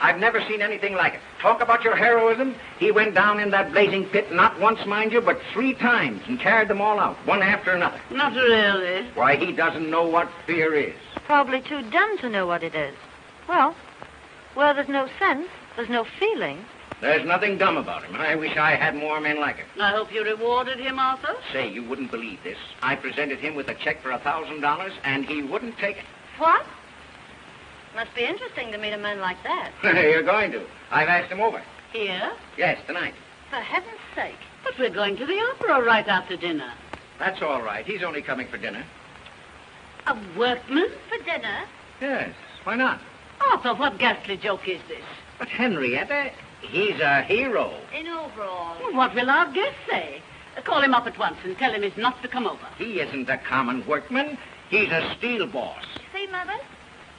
I've never seen anything like it. Talk about your heroism. He went down in that blazing pit not once, mind you, but 3 times and carried them all out, one after another. Not really. Why, he doesn't know what fear is. Probably too dumb to know what it is. Well, where there's no sense, there's no feeling. There's nothing dumb about him. I wish I had more men like him. I hope you rewarded him, Arthur. Say, you wouldn't believe this. I presented him with a check for $1,000, and he wouldn't take it. What? Must be interesting to meet a man like that. You're going to. I've asked him over. Here? Yes, tonight. For heaven's sake. But we're going to the opera right after dinner. That's all right. He's only coming for dinner. A workman? For dinner? Yes, why not? Arthur, what ghastly joke is this? But Henrietta, he's a hero. In overalls. Well, what will our guest say? Call him up at once and tell him he's not to come over. He isn't a common workman. He's a steel boss. See, Mother?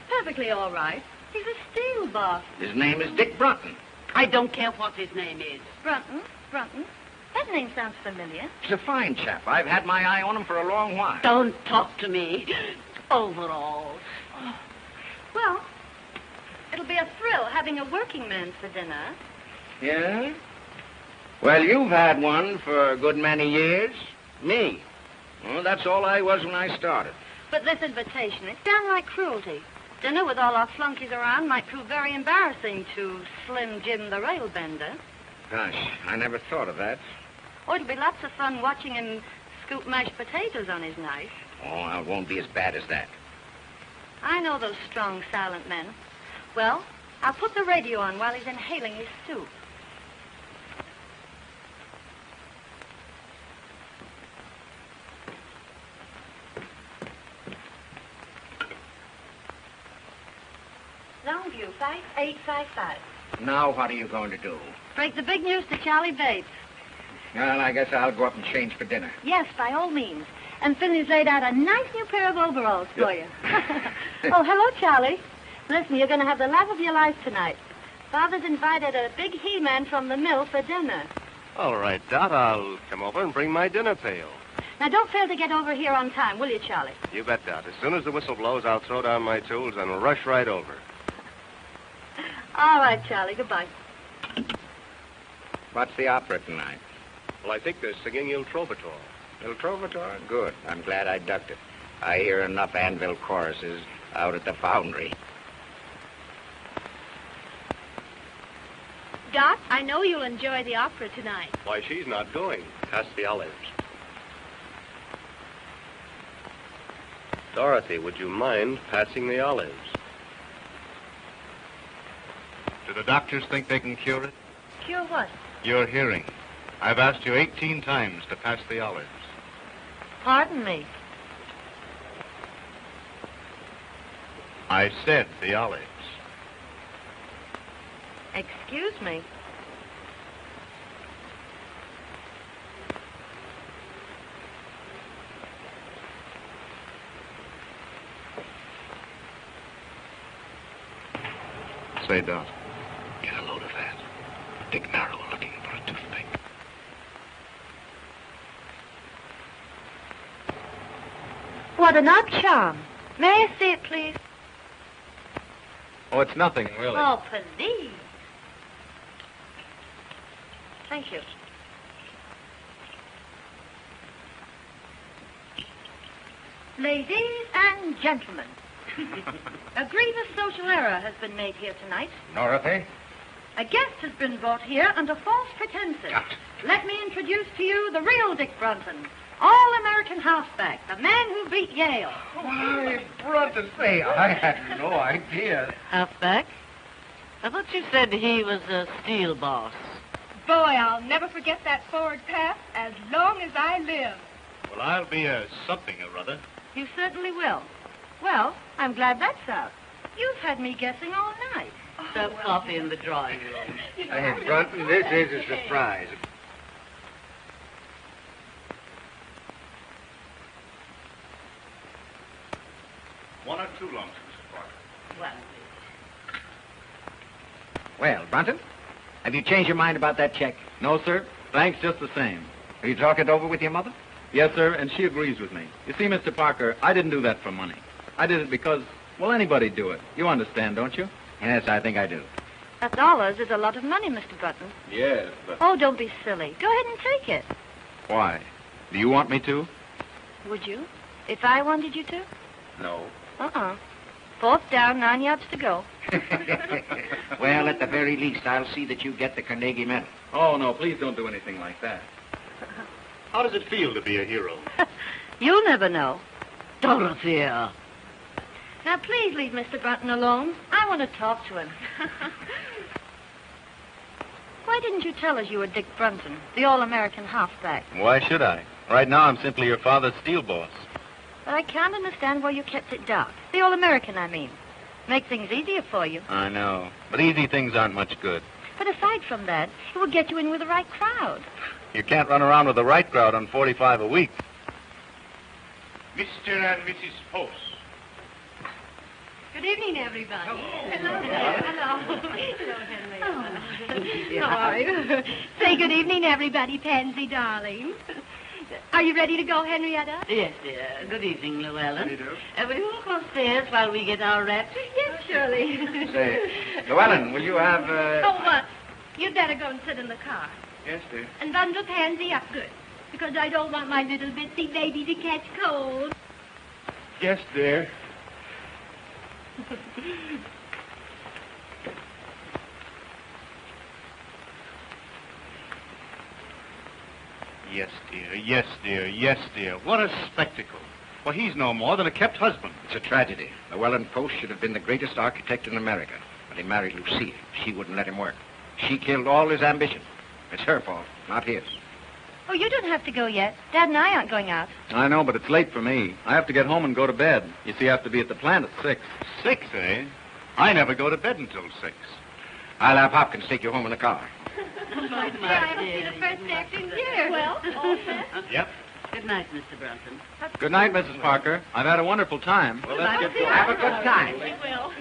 Perfectly all right. He's a steel boss. His name is Dick Brunton. I don't care what his name is. Brunton? Brunton? That name sounds familiar. He's a fine chap. I've had my eye on him for a long while. Don't talk to me. Overalls. Well, it'll be a thrill having a working man for dinner. Yeah? Well, you've had one for a good many years. Me. Well, that's all I was when I started. But this invitation, it's downright cruelty. Dinner with all our flunkies around might prove very embarrassing to Slim Jim the railbender. Gosh, I never thought of that. Oh, it'll be lots of fun watching him scoop mashed potatoes on his knife. Oh, it won't be as bad as that. I know those strong, silent men. Well, I'll put the radio on while he's inhaling his soup. Longview, 5855. Now what are you going to do? Break the big news to Charlie Bates. Well, I guess I'll go up and change for dinner. Yes, by all means. And Finley's laid out a nice new pair of overalls for you. Oh, hello, Charlie. Listen, you're going to have the laugh of your life tonight. Father's invited a big he-man from the mill for dinner. All right, Dot, I'll come over and bring my dinner pail. Now, don't fail to get over here on time, will you, Charlie? You bet, Dot. As soon as the whistle blows, I'll throw down my tools and rush right over. All right, Charlie. Goodbye. What's the opera tonight? Well, I think they're singing Il Trovatore. Il Trovatore? Good. I'm glad I ducked it. I hear enough anvil choruses out at the foundry. Dot, I know you'll enjoy the opera tonight. Why, she's not going. Pass the olives. Dorothy, would you mind passing the olives? Do the doctors think they can cure it? Cure what? Your hearing. I've asked you 18 times to pass the olives. Pardon me. I said the olives. Excuse me. Say, Dot. Get a load of that. Dick Merrill looking for a toothpick. What an odd charm. May I see it, please? Oh, it's nothing, really. Oh, please. Thank you. Ladies and gentlemen, a grievous social error has been made here tonight. Dorothy? A guest has been brought here under false pretenses. Let me introduce to you the real Dick Brunton, all-American halfback, the man who beat Yale. Why, Brunton, say, I had no idea. Halfback? I thought you said he was a steel boss. Boy, I'll never forget that forward pass as long as I live. Well, I'll be a something or other. You certainly will. Well, I'm glad that's out. You've had me guessing all night. Serve coffee in the drawing room. Hey, Brunton, this is a surprise. One or two lumps, Mr. Parker. Well, Well, Brunton, have you changed your mind about that check? No, sir. Thanks just the same. Have you talked it over with your mother? Yes, sir, and she agrees with me. You see, Mr. Parker, I didn't do that for money. I did it because, well, anybody'd do it. You understand, don't you? Yes, I think I do. $1 is a lot of money, Mr. Brunton. Yes, but... Oh, don't be silly. Go ahead and take it. Why? Do you want me to? Would you? If I wanted you to? No. Uh-uh. 4th down, 9 yards to go. Well, at the very least, I'll see that you get the Carnegie Medal. Oh, no, please don't do anything like that. How does it feel to be a hero? You'll never know. Dorothea. Now, please leave Mr. Brunton alone. I want to talk to him. Why didn't you tell us you were Dick Brunton, the all-American halfback? Why should I? Right now, I'm simply your father's steel boss. But I can't understand why you kept it dark. The all-American, I mean. Make things easier for you. I know. But easy things aren't much good. But aside from that, it would get you in with the right crowd. You can't run around with the right crowd on 45 a week. Mr. and Mrs. Post. Good evening, everybody. Hello. Hello, Henry. How are you? Say good evening, everybody, Pansy, darling. Are you ready to go, Henrietta? Yes, dear. Good evening, Llewellyn. How do you do? Will you walk upstairs while we get our wraps? Yes, surely. Say, Llewellyn, will you have, Oh, what? You'd better go and sit in the car. Yes, dear. And bundle Pansy up good. Because I don't want my little bitsy baby to catch cold. Yes, dear. Yes, dear. Yes, dear. Yes, dear. What a spectacle. Well, he's no more than a kept husband. It's a tragedy. Llewellyn Post should have been the greatest architect in America. But he married Lucille. She wouldn't let him work. She killed all his ambition. It's her fault, not his. Oh, you don't have to go yet. Dad and I aren't going out. I know, but it's late for me. I have to get home and go to bed. You see, I have to be at the plant at 6. 6, eh? I never go to bed until 6. I'll have Hopkins take you home in the car. I haven't seen the first act in years. Well, all set. Yep. Good night, Mr. Brunton. Good night, Mrs. Parker. I've had a wonderful time. Well, let's get going. Have a good time. We will.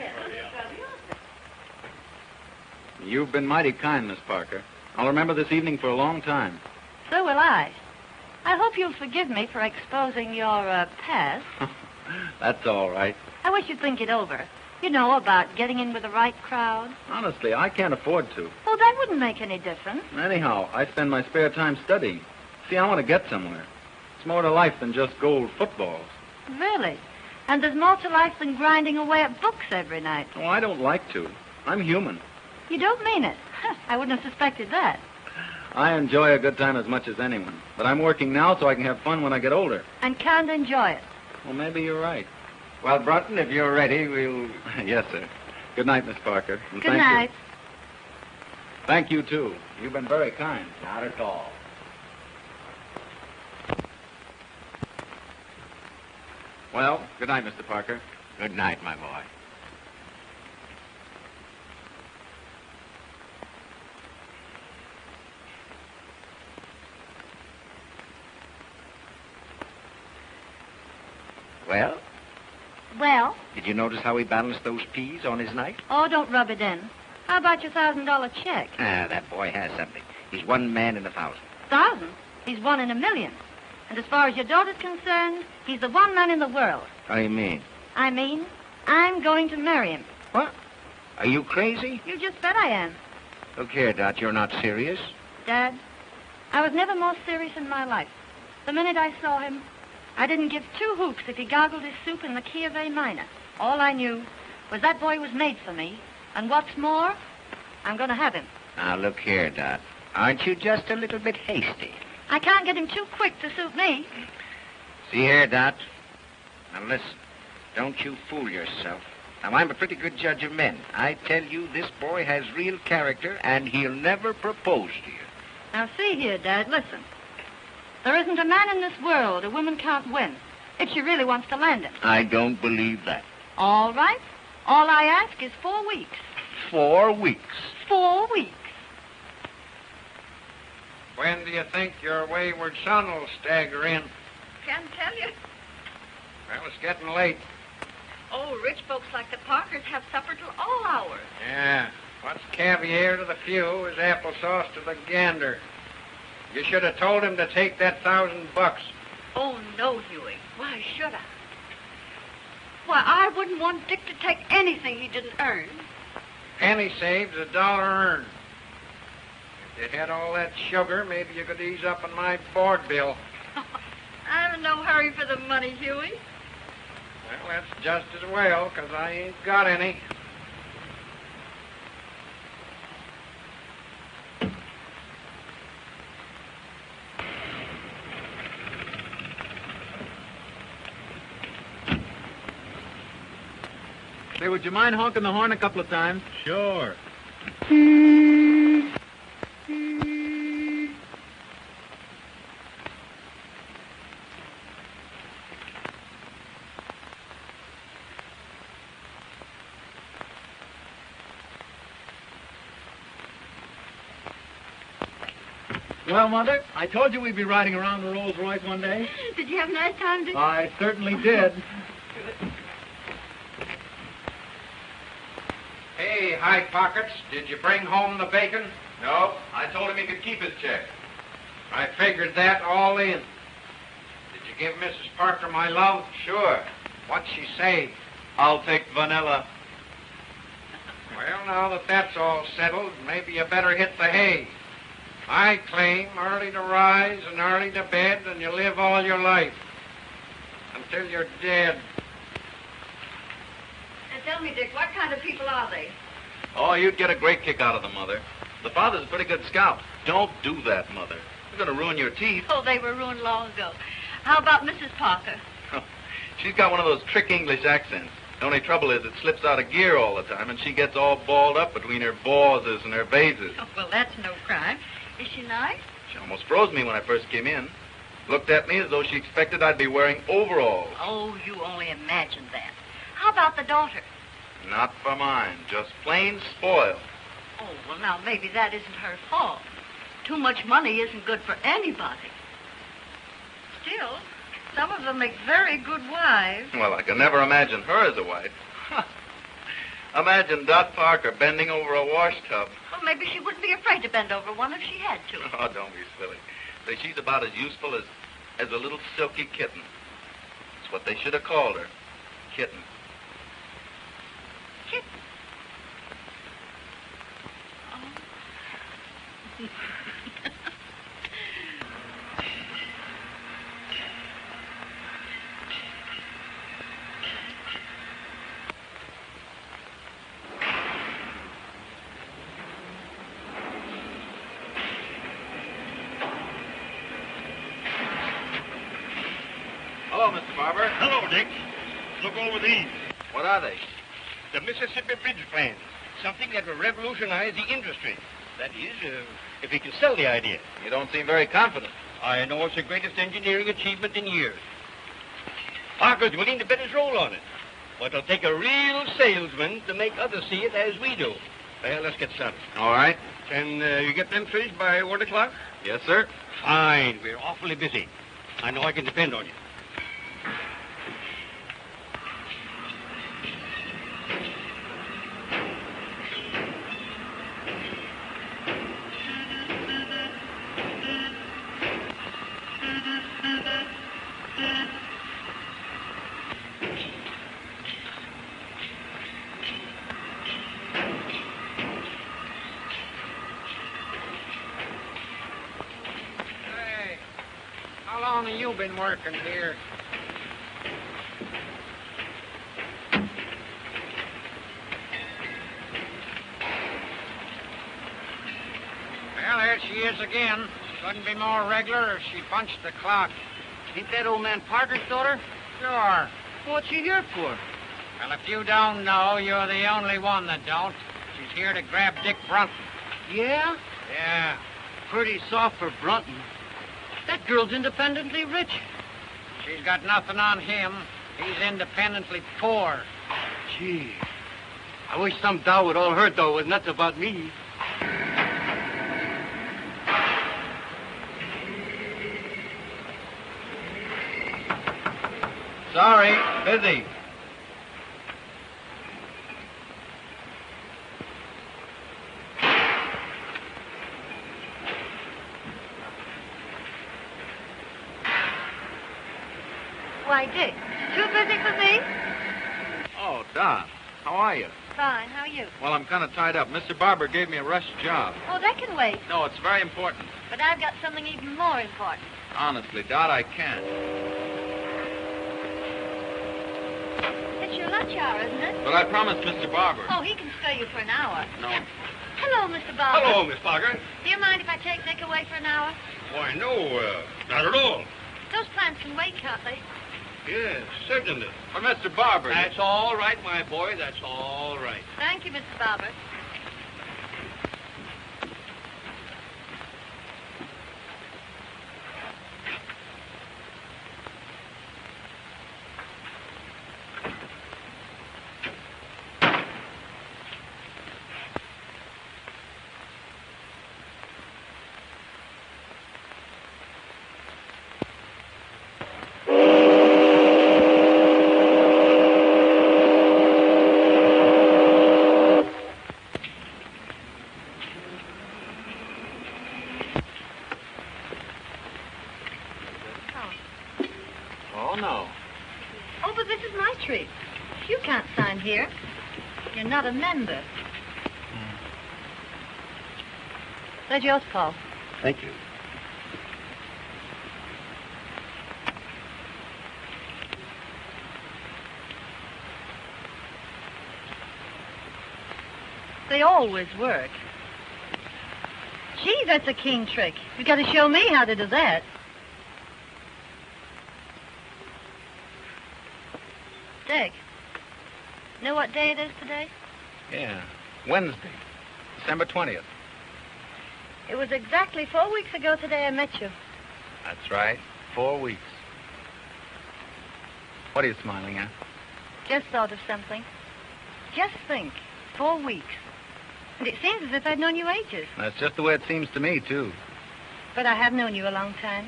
You've been mighty kind, Miss Parker. I'll remember this evening for a long time. So will I. I hope you'll forgive me for exposing your past. That's all right. I wish you'd think it over. You know, about getting in with the right crowd. Honestly, I can't afford to. Oh, that wouldn't make any difference. Anyhow, I spend my spare time studying. See, I want to get somewhere. It's more to life than just gold footballs. Really? And there's more to life than grinding away at books every night. Oh, I don't like to. I'm human. You don't mean it. I wouldn't have suspected that. I enjoy a good time as much as anyone. But I'm working now so I can have fun when I get older. And can't enjoy it. Well, maybe you're right. Well, Brunton, if you're ready, we'll... Yes, sir. Good night, Miss Parker. And Good thank night. You. Thank you, too. You've been very kind. Not at all. Well, good night, Mr. Parker. Good night, my boy. Well, Well, did you notice how he balanced those peas on his knife? oh, don't rub it in. How about your $1,000 check? Ah, that boy has something. He's one man in 1,000. 1,000? He's 1 in a million. And as far as your daughter's concerned, he's the one man in the world. What do you mean? I mean, I'm going to marry him. What? Are you crazy? You just bet I am. Look here, Dot, you're not serious. Dad, I was never more serious in my life. The minute I saw him, I didn't give 2 hoots if he gargled his soup in the key of A minor. All I knew was that boy was made for me. And what's more, I'm going to have him. Now, look here, Dot. Aren't you just a little bit hasty? I can't get him too quick to suit me. See here, Dot. Now, listen. Don't you fool yourself. Now, I'm a pretty good judge of men. I tell you, this boy has real character, and he'll never propose to you. Now, see here, Dad, listen. There isn't a man in this world a woman can't win if she really wants to land him. I don't believe that. All right. All I ask is 4 weeks. 4 weeks. 4 weeks. When do you think your wayward son will stagger in? Can't tell you. Well, it's getting late. Oh, rich folks like the Parkers have supper till all hours. Yeah. What's caviar to the few is applesauce to the gander. You should have told him to take that $1,000. Oh, no, Huey. Why should I? Why, I wouldn't want Dick to take anything he didn't earn. Penny saved, a dollar earned. If you had all that sugar, maybe you could ease up on my board bill. I'm in no hurry for the money, Huey. Well, that's just as well, 'cause I ain't got any. Say, would you mind honking the horn a couple of times? Sure. Well, Mother, I told you we'd be riding around the Rolls Royce one day. Did you have a nice time, did you? I certainly did. Hey, High Pockets, did you bring home the bacon? No, I told him he could keep his check. I figured that all in. Did you give Mrs. Parker my love? Sure. What'd she say? I'll take vanilla. Well, now that that's all settled, maybe you better hit the hay. I claim early to rise and early to bed, and you live all your life. Until you're dead. Tell me, Dick, what kind of people are they? Oh, you'd get a great kick out of them, Mother. The father's a pretty good scout. Don't do that, Mother. You're going to ruin your teeth. Oh, they were ruined long ago. How about Mrs. Parker? She's got one of those trick English accents. The only trouble is it slips out of gear all the time, and she gets all balled up between her bawses and her vases. Oh, well, that's no crime. Is she nice? She almost froze me when I first came in. Looked at me as though she expected I'd be wearing overalls. Oh, you only imagined that. How about the daughter? Not for mine. Just plain spoiled. Oh, well, now, maybe that isn't her fault. Too much money isn't good for anybody. Still, some of them make very good wives. Well, I can never imagine her as a wife. Imagine Dot Parker bending over a wash tub. Well, maybe she wouldn't be afraid to bend over one if she had to. Oh, don't be silly. Say, she's about as useful as a little silky kitten. That's what they should have called her. Kitten. Kitten? Oh. Hello, Mr. Barber. Hello, Dick. Look over these. What are they? The Mississippi Bridge plan. Something that will revolutionize the industry. That is, if we can sell the idea. You don't seem very confident. I know it's the greatest engineering achievement in years. Parker's willing to bet his roll on it. But it'll take a real salesman to make others see it as we do. Well, let's get started. All right. Can you get them finished by 1 o'clock? Yes, sir. Fine. We're awfully busy. I know I can depend on you. Hey, how long have you been working here? Well, there she is again. Couldn't be more regular if she punched the clock. Ain't that old man Parker's daughter? Sure. What's she here for? Well, if you don't know, you're the only one that don't. She's here to grab Dick Brunton. Yeah? Yeah. Pretty soft for Brunton. That girl's independently rich. She's got nothing on him. He's independently poor. Gee. I wish some dow would all her dough was nuts about me. Sorry, busy. Why, Dick, too busy for me? Oh, Dot, how are you? Fine. How are you? Well, I'm kind of tied up. Mr. Barber gave me a rush job. Oh, that can wait. No, it's very important. But I've got something even more important. Honestly, Dot, I can't. It's your lunch hour, isn't it? But I promised Mr. Barber. Oh, he can spare you for an hour. No. Hello, Mr. Barber. Hello, Miss Parker. Do you mind if I take Nick away for an hour? Why, no, not at all. Those plants can wait, can't they? Yes, certainly. But Mr. Barber... That's all right, my boy. That's all right. Thank you, Mr. Barber. Oh, no. Oh, but this is my tree. You can't sign here. You're not a member. There's yours, Paul. Thank you. They always work. Gee, that's a keen trick. You got to show me how to do that. Dick, know what day it is today? Yeah. Wednesday, December 20th. It was exactly 4 weeks ago today I met you. That's right. 4 weeks. What are you smiling at? Just thought of something. Just think, 4 weeks. And it seems as if I'd known you ages. That's just the way it seems to me, too. But I have known you a long time.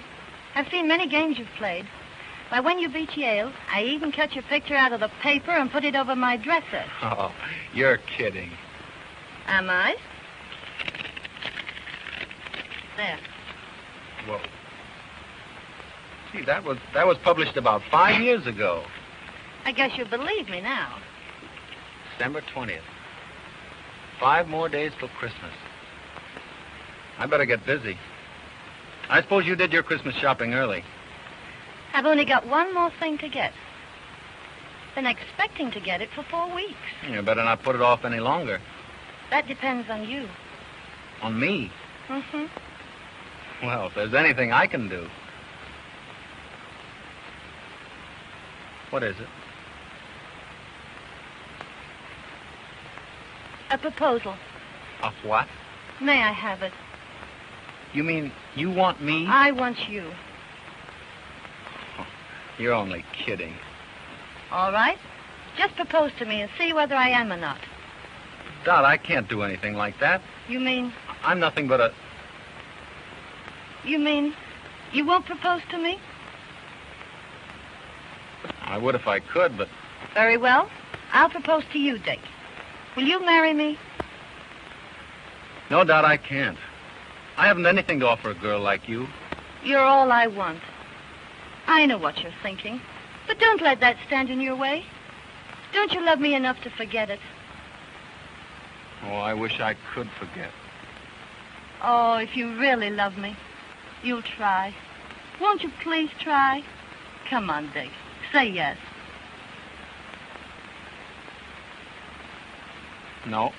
I've seen many games you've played. Why, when you beat Yale, I even cut your picture out of the paper and put it over my dresser. Oh, you're kidding. Am I? There. Whoa. Gee, that was published about 5 years ago. I guess you believe me now. December 20th. 5 more days till Christmas. I better get busy. I suppose you did your Christmas shopping early. I've only got one more thing to get. Been expecting to get it for 4 weeks. You better not put it off any longer. That depends on you. On me? Mm-hmm. Well, if there's anything I can do. What is it? A proposal. Of what? May I have it? You mean you want me? I want you. You're only kidding. All right. Just propose to me and see whether I am or not. Dot, I can't do anything like that. You mean... I'm nothing but a... You mean you won't propose to me? I would if I could, but... Very well. I'll propose to you, Dick. Will you marry me? No, Dot, I can't. I haven't anything to offer a girl like you. You're all I want. I know what you're thinking. But don't let that stand in your way. Don't you love me enough to forget it? Oh, I wish I could forget. Oh, if you really love me, you'll try. Won't you please try? Come on, Dick. Say yes. No.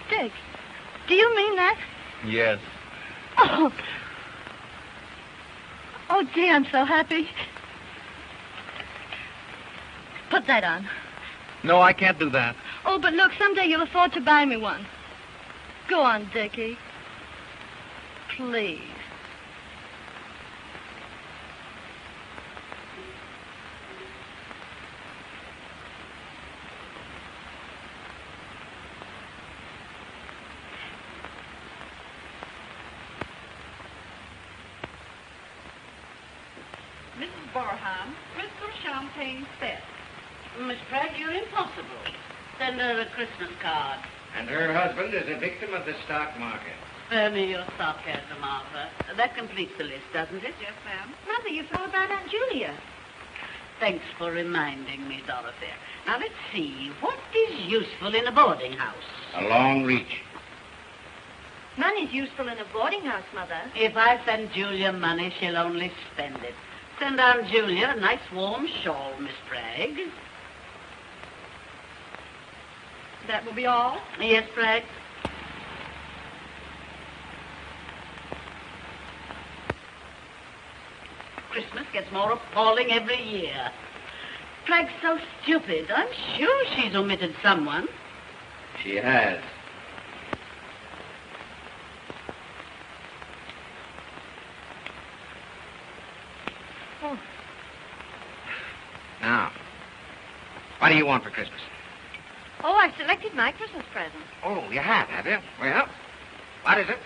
Dick, do you mean that? Yes. Oh. Oh, gee, I'm so happy. Put that on. No, I can't do that. Oh, but look, someday you'll afford to buy me one. Go on, Dickie. Please. Mrs. Barham, crystal champagne set. Miss Pratt, you're impossible. Send her a Christmas card. And her husband is a victim of the stock market. Spare me your sarcasm, Martha. That completes the list, doesn't it? Yes, ma'am. Mother, you forgot about Aunt Julia. Thanks for reminding me, Dorothea. Now, let's see. What is useful in a boarding house? A long reach. Money's useful in a boarding house, Mother. If I send Julia money, she'll only spend it. Send Aunt Julia a nice warm shawl, Miss Bragg. That will be all? Yes, Bragg? Christmas gets more appalling every year. Bragg's so stupid. I'm sure she's omitted someone. She has. Oh. Now, what do you want for Christmas? Oh, I've selected my Christmas present. Oh, you have you? Well, what is it?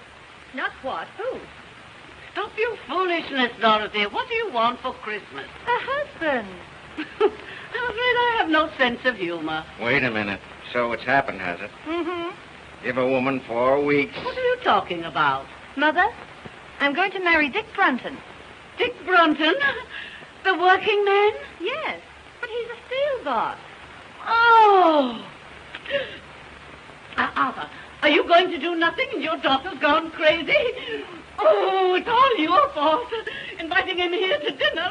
Not what? Who? Stop your foolishness, Dorothy. What do you want for Christmas? A husband. I'm afraid I have no sense of humor. Wait a minute. So it's happened, has it? Mm-hmm. Give a woman 4 weeks. What are you talking about? Mother, I'm going to marry Dick Brunton. Dick Brunton? The working man? Yes, but he's a steel boss. Oh! Arthur, are you going to do nothing and your daughter's gone crazy? Oh, it's all your fault. Inviting him here to dinner.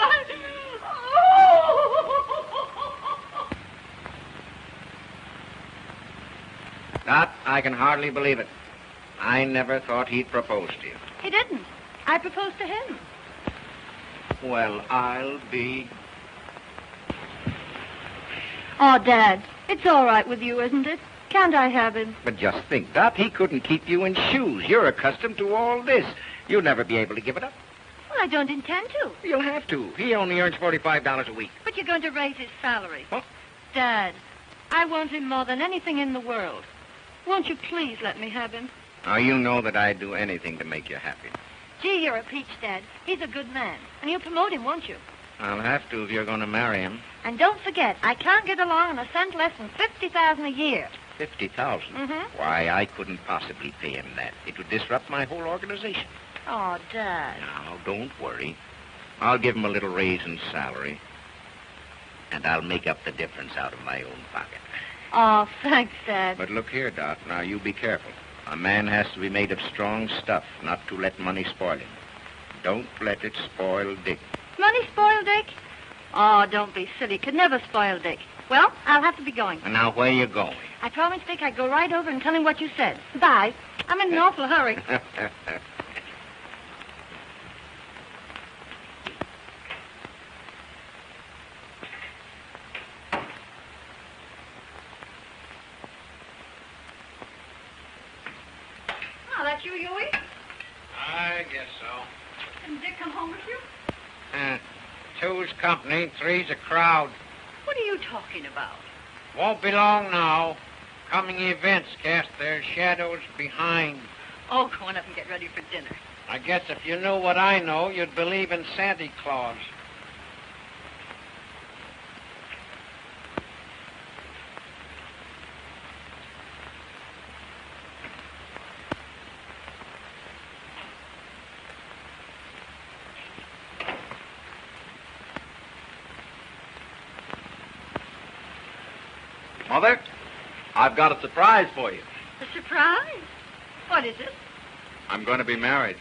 Oh! Dot, I can hardly believe it. I never thought he'd propose to you. He didn't. I proposed to him. Well, I'll be... Oh, Dad, it's all right with you, isn't it? Can't I have him? But just think, Dot, he couldn't keep you in shoes. You're accustomed to all this. You'll never be able to give it up. Well, I don't intend to. You'll have to. He only earns $45 a week. But you're going to raise his salary. Huh? Dad, I want him more than anything in the world. Won't you please let me have him? Now, you know that I'd do anything to make you happy. Gee, you're a peach, Dad. He's a good man. And you'll promote him, won't you? I'll have to if you're going to marry him. And don't forget, I can't get along on a cent less than $50,000 a year. $50,000? Mhm. Why, I couldn't possibly pay him that. It would disrupt my whole organization. Oh, Dad. Now, don't worry. I'll give him a little raise in salary. And I'll make up the difference out of my own pocket. Oh, thanks, Dad. But look here, Dot. Now, you be careful. A man has to be made of strong stuff, not to let money spoil him. Don't let it spoil Dick. Money spoil Dick? Oh, don't be silly. Could never spoil Dick. Well, I'll have to be going. And now, where you going? I promised Dick I'd go right over and tell him what you said. Bye. I'm in an awful hurry. Oh, that's you, Huey? I guess so. Didn't Dick come home with you? Two's company, three's a crowd. What are you talking about? Won't be long now. Coming events cast their shadows behind. Oh, go on up and get ready for dinner. I guess if you knew what I know, you'd believe in Santa Claus. Mother, I've got a surprise for you. A surprise? What is it? I'm going to be married.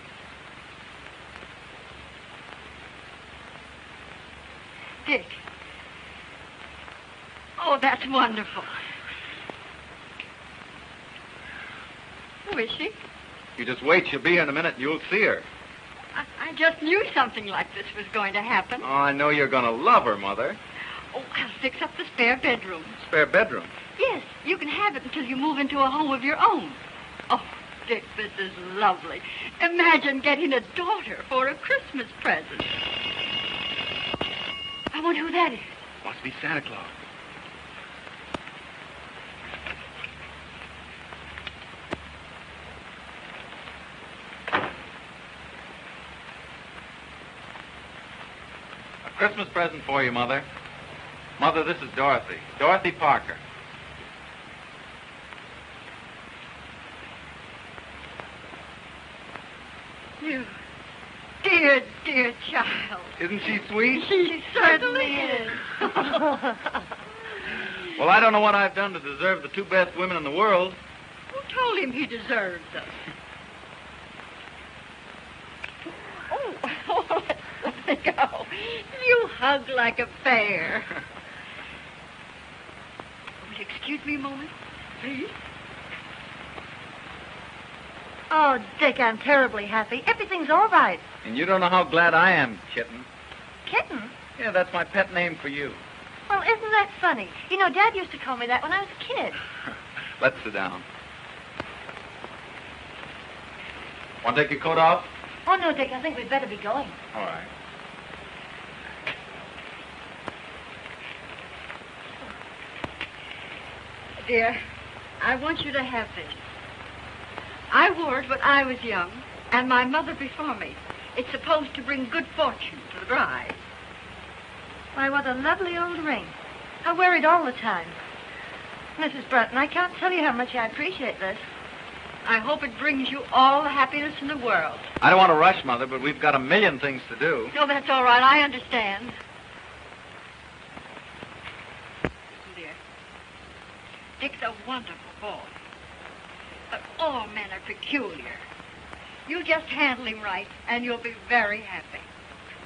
Dick. Oh, that's wonderful. Who is she? You just wait. She'll be here in a minute and you'll see her. I just knew something like this was going to happen. Oh, I know you're going to love her, Mother. Oh, I'll fix up the spare bedroom. Spare bedroom. Yes, you can have it until you move into a home of your own. Oh, Dick, this is lovely. Imagine getting a daughter for a Christmas present. I wonder who that is. Must be Santa Claus. A Christmas present for you, Mother. Mother, this is Dorothy. Dorothy Parker. You dear, dear child. Isn't she sweet? She certainly is. Well, I don't know what I've done to deserve the two best women in the world. Who told him he deserves us? Oh, let me go. You hug like a bear. Will you excuse me a moment, please? Oh, Dick, I'm terribly happy. Everything's all right. And you don't know how glad I am, Kitten. Kitten? Yeah, that's my pet name for you. Well, isn't that funny? You know, Dad used to call me that when I was a kid. Let's sit down. Want to take your coat off? Oh, no, Dick, I think we'd better be going. All right. Dear, I want you to have this. I wore it when I was young, and my mother before me. It's supposed to bring good fortune to the bride. Why, what a lovely old ring. I wear it all the time. Mrs. Brunton, I can't tell you how much I appreciate this. I hope it brings you all the happiness in the world. I don't want to rush, Mother, but we've got a million things to do. No, that's all right. I understand. Listen, dear. Dick's a wonderful boy. But all men are peculiar. You just handle him right, and you'll be very happy.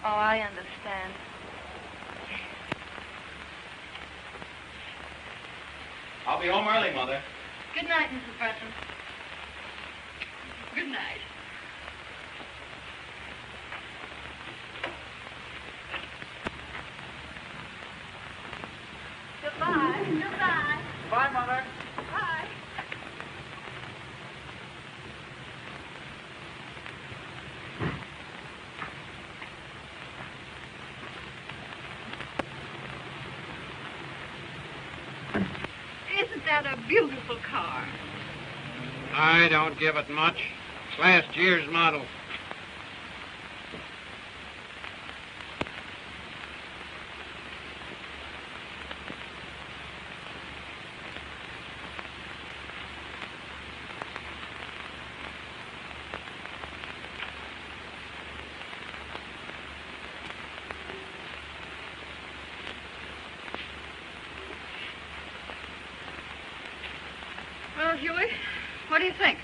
Oh, I understand. I'll be home early, Mother. Good night, Mrs. Brunton. Good night. Goodbye. Goodbye. Bye, Mother. Bye. Isn't that a beautiful car? I don't give it much. It's last year's model. Well, Huey, what do you think?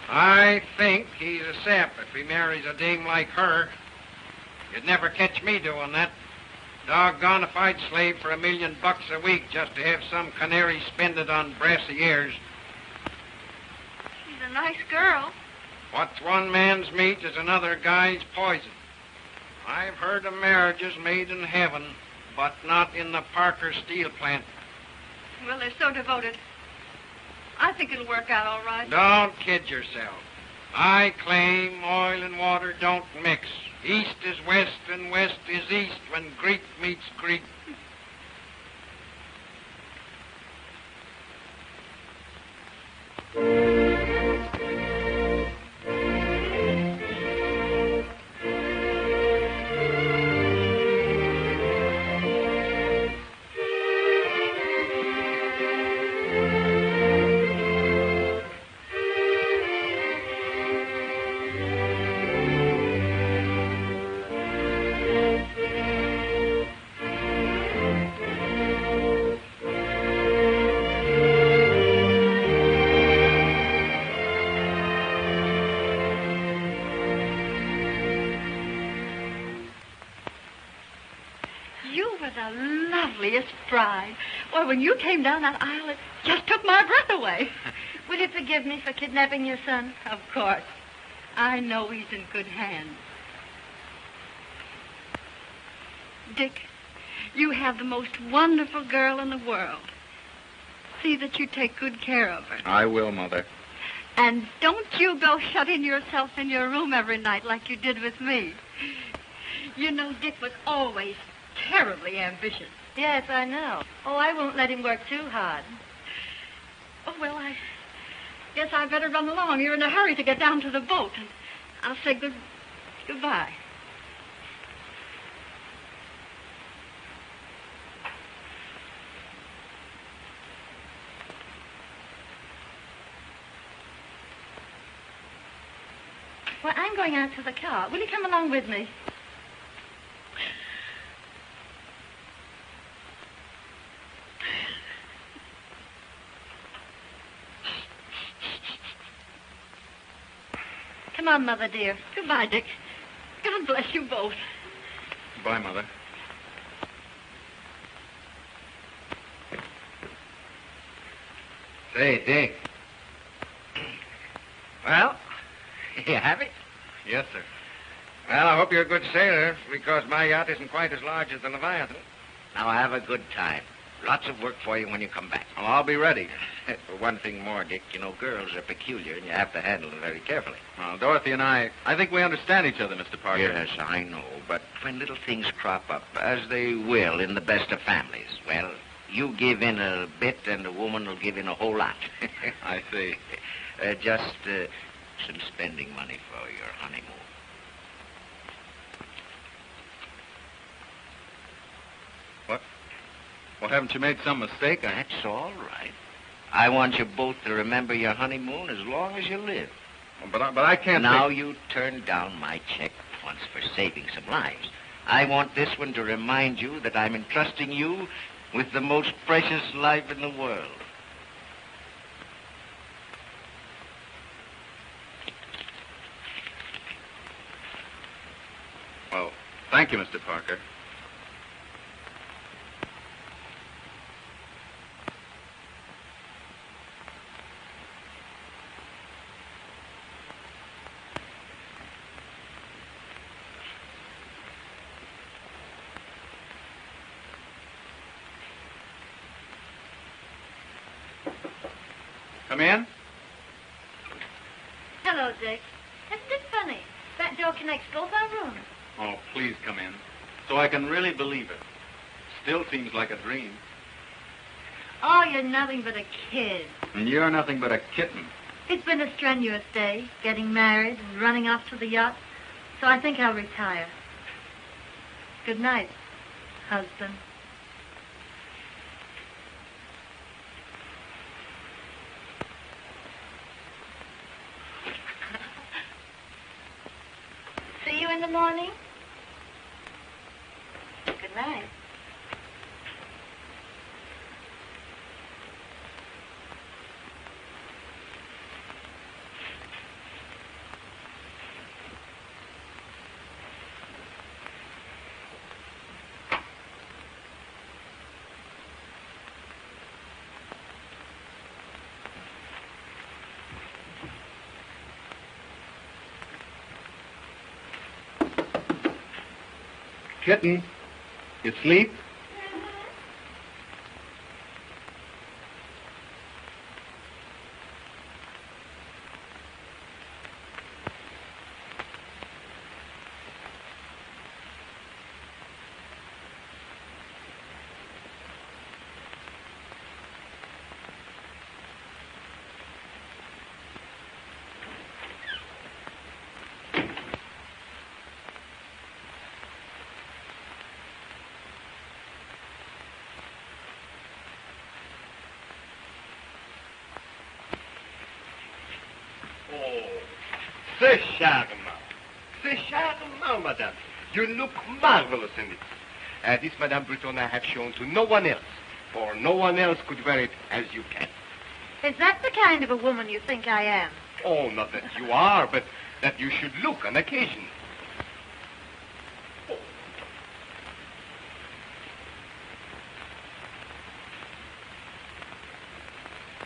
I think he's a sap if he marries a dame like her. You'd never catch me doing that. Doggone if I'd slave for $1 million a week just to have some canary spend it on brassy ears. She's a nice girl. What's one man's meat is another guy's poison. I've heard of marriages made in heaven, but not in the Parker steel plant. Well, they're so devoted. I think it'll work out all right. Don't kid yourself. I claim oil and water don't mix. East is west and west is east when Greek meets Greek. Bride. Well, when you came down that aisle, it just took my breath away. Will you forgive me for kidnapping your son? Of course. I know he's in good hands. Dick, you have the most wonderful girl in the world. See that you take good care of her. I will, Mother. And don't you go shutting yourself in your room every night like you did with me. You know, Dick was always terribly ambitious. Yes, I know. Oh, I won't let him work too hard. Oh, well, I guess I better run along. You're in a hurry to get down to the boat. And I'll say goodbye. Well, I'm going out to the car. Will you come along with me? Come on, Mother, dear. Goodbye, Dick. God bless you both. Bye, Mother. Say, Dick. Well, You have it? yes, sir. Well, I hope you're a good sailor, because my yacht isn't quite as large as the Leviathan. Now have a good time. Lots of work for you when you come back. Well, I'll be ready. For one thing more, Dick, you know, girls are peculiar, and you have to handle them very carefully. Well, Dorothy and I think we understand each other, Mr. Parker. Yes, I know, but when little things crop up, as they will in the best of families, well, you give in a bit, and the woman will give in a whole lot. I see. Just some spending money for your honeymoon. Well, haven't you made some mistake? That's all right. I want you both to remember your honeymoon as long as you live. But I can't... Now you turn down my check once for saving some lives. I want this one to remind you that I'm entrusting you with the most precious life in the world. Well, thank you, Mr. Parker. Come in. Hello, Dick. Isn't it funny? That door connects both our rooms. Oh, please come in. So I can really believe it. Still seems like a dream. Oh, you're nothing but a kid. And you're nothing but a kitten. It's been a strenuous day, getting married and running off to the yacht. So I think I'll retire. Good night, husband. See you in the morning. Good night. Kitten, you sleep? C'est charmant. C'est charmant, madame. You look marvelous in it. This, Madame Brunton, I have shown to no one else, for no one else could wear it as you can. Is that the kind of a woman you think I am? Oh, not that you are, but that you should look on occasion.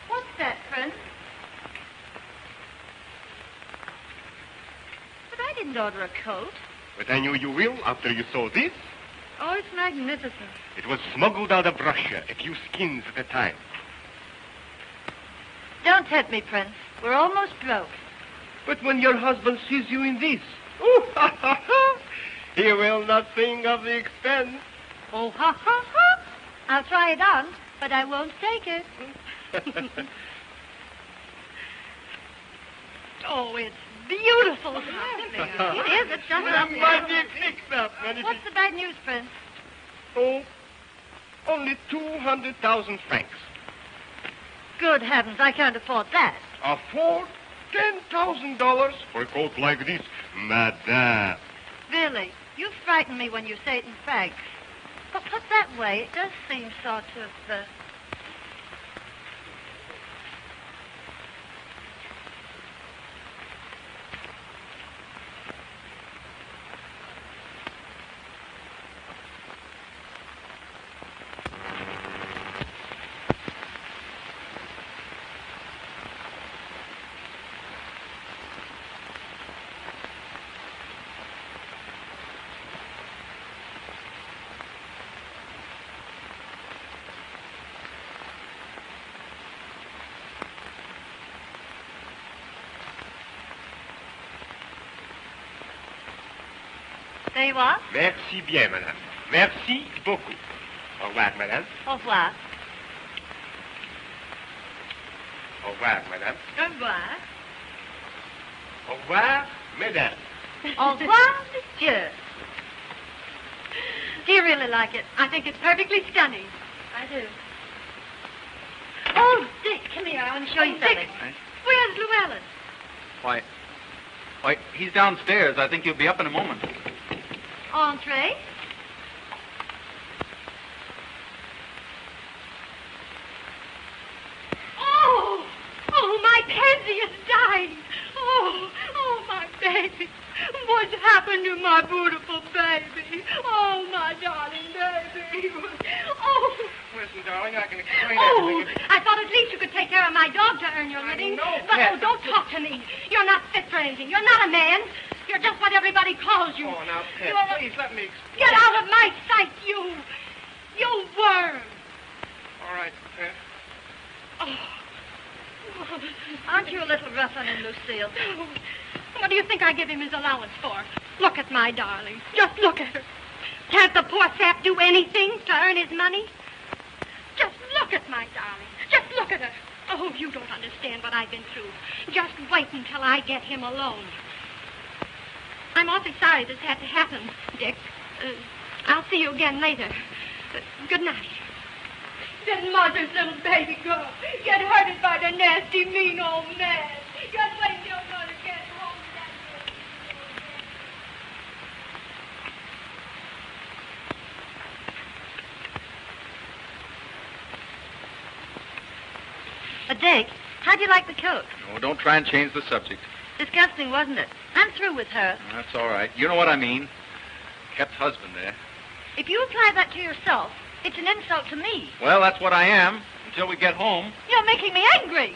What's that, Prince? But I didn't order a coat. But I knew you will after you saw this. Oh, it's magnificent. It was smuggled out of Russia, a few skins at a time. Don't tempt me, Prince. We're almost broke. But when your husband sees you in this, oh, ha, ha, ha, he will not think of the expense. Oh, ha, ha, ha. I'll try it on, but I won't take it. Oh, it's beautiful. It is. It's just up there. Might be fixed up. And What's the bad news, Prince? Oh, only 200,000 francs. Good heavens, I can't afford that. Afford? $10,000 for a coat like this? Madame. Billy, you frighten me when you say it in fact. But put that way, it does seem sort of, Say what? Merci bien, madame. Merci beaucoup. Au revoir, madame. Au revoir. Au revoir, madame. Au revoir. Au revoir, mesdames. Au revoir, monsieur. Do you really like it? I think it's perfectly stunning. I do. Oh, Dick, come here. I want to show you something. Dick. Where's Llewellyn? Why, he's downstairs. I think he'll be up in a moment. Entree? Oh, my pansy is dying. Oh, my baby. What's happened to my beautiful baby? Oh, my darling baby. Oh. Listen, darling, I can explain Oh, everything. I thought at least you could take care of my dog to earn your living. know, But, Pet. oh, don't talk to me. You're not fit for anything. You're not a man. You're just what everybody calls you. Oh, now, Pet, You're- please let me explain. Get out of my sight, you worm. All right, Pet. Oh. Aren't you a little rough on him, Lucille? What do you think I give him his allowance for? Look at my darling. Just look at her. Can't the poor sap do anything to earn his money? Just look at my darling. Just look at her. Oh, you don't understand what I've been through. Just wait until I get him alone. I'm awfully sorry this had to happen, Dick. I'll see you again later. Good night. Did mother's little baby girl get hurted by the nasty, mean old man? Just wait till mother gets home. Dick, how'd you like the coat? Oh, don't try and change the subject. Disgusting, wasn't it? I'm through with her. That's all right. You know what I mean. Kept husband there. If you apply that to yourself, it's an insult to me. Well, that's what I am until we get home. You're making me angry.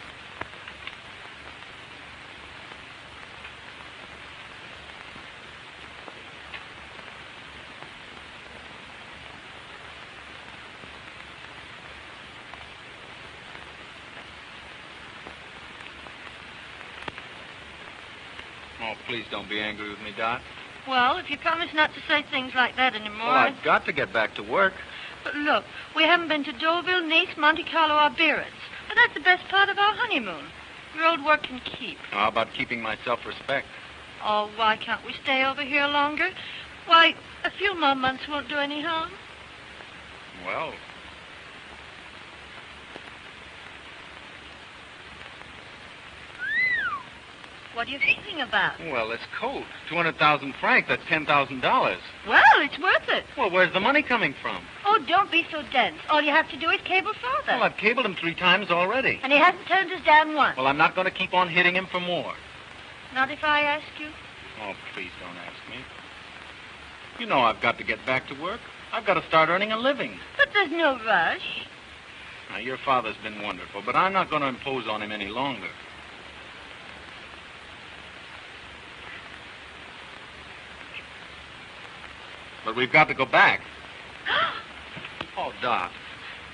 Oh, please don't be angry with me, Dot. Well, if you promise not to say things like that anymore. Well, I've got to get back to work. But look, we haven't been to Deauville, Nice, Monte Carlo, or Biarritz. But that's the best part of our honeymoon. Your old work can keep. How about keeping my self-respect? Oh, why can't we stay over here longer? Why, a few more months won't do any harm. Well, What are you thinking about? this coat. 200,000 francs, that's $10,000. Well, it's worth it. Well, where's the money coming from? Oh, don't be so dense. All you have to do is cable Father. Well, I've cabled him 3 times already. And he hasn't turned us down once. Well, I'm not going to keep on hitting him for more. Not if I ask you. Oh, please don't ask me. You know I've got to get back to work. I've got to start earning a living. But there's no rush. Now, your father's been wonderful, but I'm not going to impose on him any longer. But we've got to go back. Oh, Doc,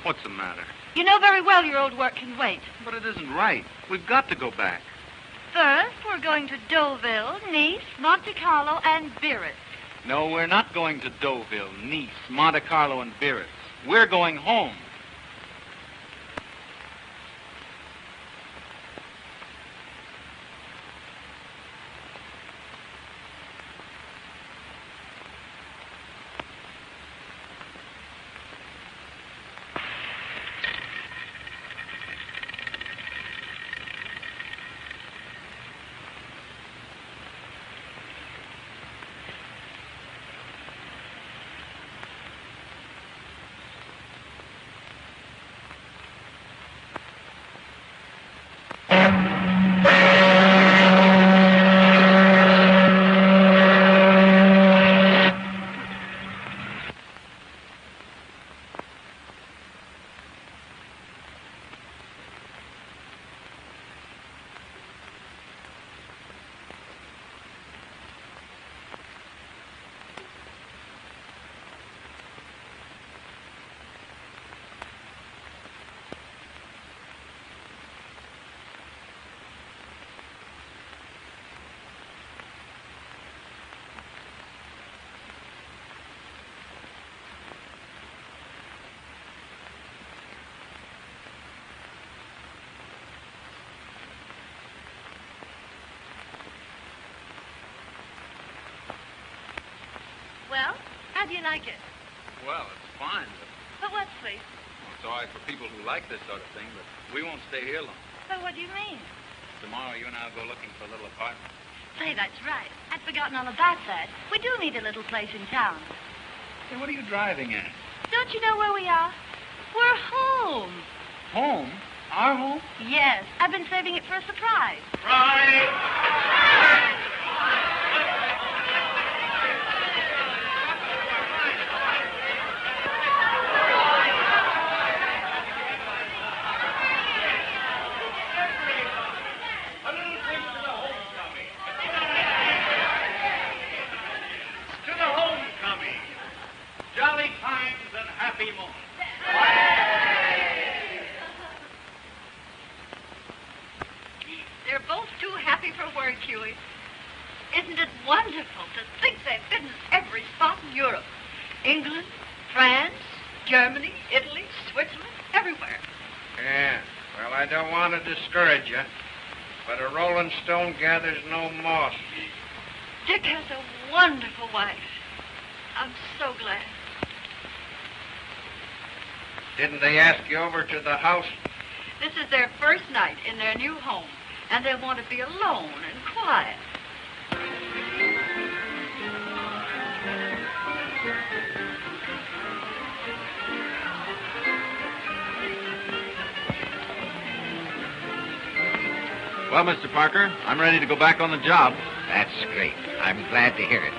what's the matter? You know very well your old work can wait. But it isn't right. We've got to go back. First, we're going to Deauville, Nice, Monte Carlo, and Biarritz. No, we're not going to Deauville, Nice, Monte Carlo, and Biarritz. We're going home. you like it? Well, it's fine, but But what, please? it's all right for people who like this sort of thing, but we won't stay here long. But what do you mean? Tomorrow, you and I will go looking for a little apartment. Say, that's right. I'd forgotten all about that. We do need a little place in town. Hey, what are you driving at? Don't you know where we are? We're home. Home? Our home? Yes, I've been saving it for a surprise. To the homecoming. Jolly times and happy moments. They're both too happy for words, Huey. Isn't it wonderful to think they've been in every spot in Europe? England, France, Germany, Italy, Switzerland, everywhere. Yeah, well, I don't want to discourage you, but a rolling stone gathers no moss. Dick has a wonderful wife. I'm so glad. Didn't they ask you over to the house? This is their first night in their new home, and they want to be alone and quiet. Well, Mr. Parker, I'm ready to go back on the job. That's great. I'm glad to hear it.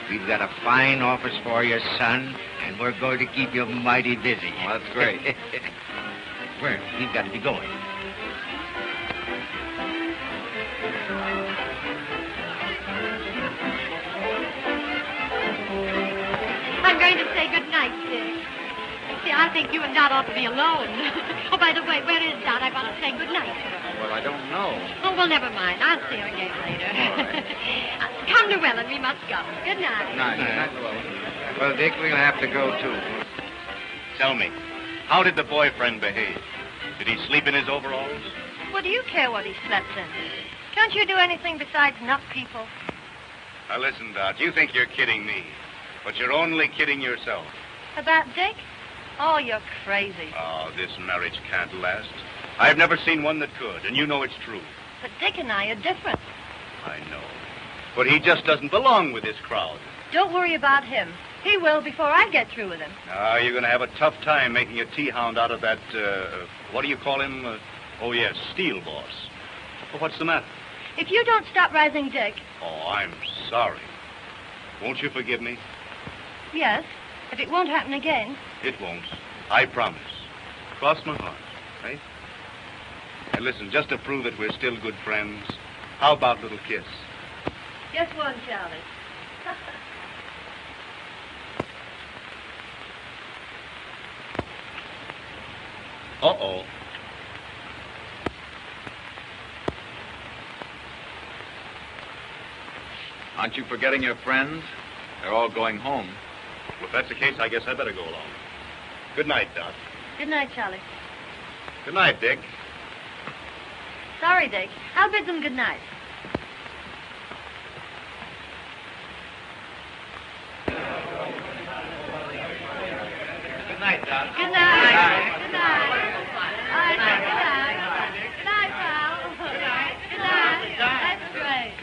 We've got a fine office for you, son, and we're going to keep you mighty busy. Well, that's great. Well, we've got to be going. I'm going to say good night, Dick. See, I think you and Dot ought to be alone. Oh, by the way, where is Dot? I want to say good night to her. Well, I don't know. Oh, well, never mind. I'll see her again later. Come, Llewellyn, we must go. Good night. Night. Well, Dick, we'll have to go, too. Tell me, how did the boyfriend behave? Did he sleep in his overalls? What do you care what he slept in? Can't you do anything besides knock people? Now, listen, Dot, you think you're kidding me, but you're only kidding yourself. About Dick? Oh, you're crazy. Oh, this marriage can't last. I've never seen one that could, and you know it's true. But Dick and I are different. I know. But he just doesn't belong with this crowd. Don't worry about him. He will before I get through with him. Ah, you're going to have a tough time making a tea-hound out of that, what do you call him? Oh, yes, Steel Boss. Well, what's the matter? If you don't stop rising Dick, Oh, I'm sorry. Won't you forgive me? yes, if it won't happen again. It won't. I promise. Cross my heart, eh? And listen, just to prove that we're still good friends, how about a little kiss? Just one, Charlie. Uh-oh. Aren't you forgetting your friends? They're all going home. Well, if that's the case, I guess I better go along. Good night, Doc. Good night, Charlie. Good night, Dick. Sorry, Dick. I'll bid them good night. Good night, Doc. Good night. Good night. All right, Dick, good night. Good night, pal. Good night. Good night. That's great.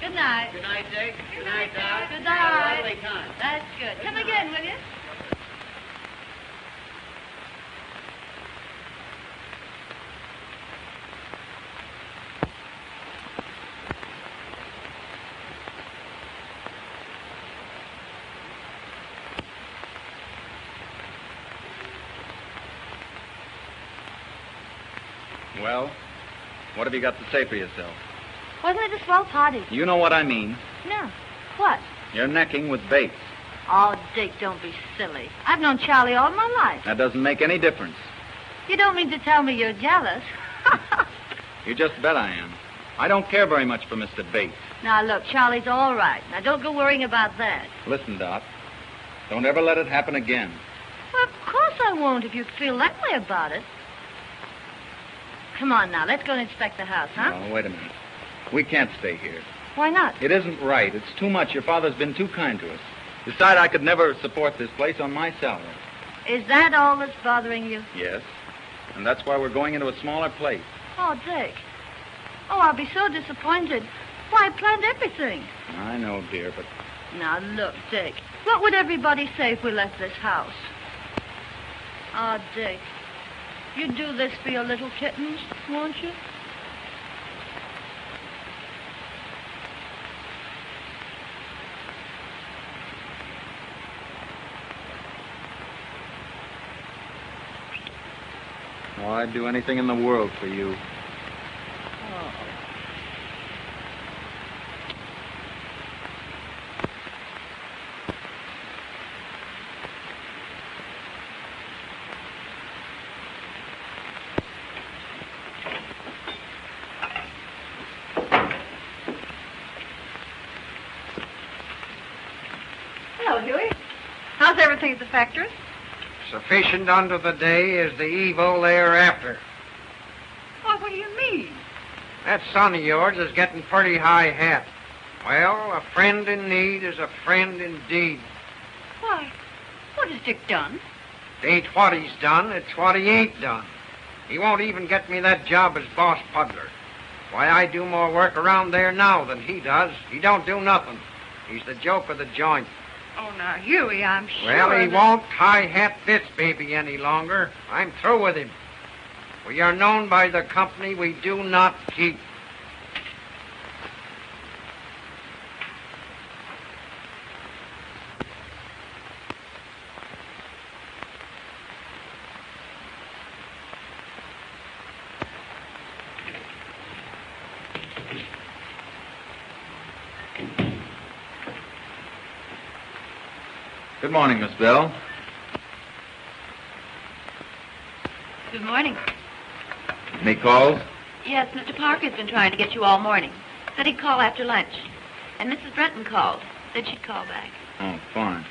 Good night. Good night, Dick. Good night, Doc. Good night. Lovely time. That's good. Come again, will you? Well, what have you got to say for yourself? Wasn't it a swell party? You know what I mean. No. What? You're necking with Bates. Oh, Dick, don't be silly. I've known Charlie all my life. That doesn't make any difference. You don't mean to tell me you're jealous? You just bet I am. I don't care very much for Mr. Bates. Now, look, Charlie's all right. Now, don't go worrying about that. Listen, Doc. Don't ever let it happen again. Well, of course I won't if you feel that way about it. Come on now, let's go and inspect the house, huh? Oh, wait a minute. We can't stay here. Why not? It isn't right. It's too much. Your father's been too kind to us. Besides, I could never support this place on my salary. Is that all that's bothering you? Yes. And that's why we're going into a smaller place. Oh, Dick. Oh, I'll be so disappointed. Why, I planned everything. I know, dear, but... Now, look, Dick. What would everybody say if we left this house? Oh, Dick. You'd do this for your little kittens, won't you? Oh, I'd do anything in the world for you. Oh. Hello, Huey. How's everything at the factory? Sufficient unto the day is the evil thereafter. Oh, what do you mean? That son of yours is getting pretty high hat. Well, a friend in need is a friend indeed. Why, what has Dick done? It ain't what he's done, it's what he ain't done. He won't even get me that job as boss puddler. Why, I do more work around there now than he does. He don't do nothing. He's the joke of the joint. Oh, now, Huey, I'm sure Well, he that- won't high-hat this baby any longer. I'm through with him. We are known by the company we do not keep. Good morning, Miss Bell. Good morning. Any calls? Yes, Mr. Parker's been trying to get you all morning. Said he'd call after lunch. And Mrs. Brunton called. Said she'd call back. Oh, fine.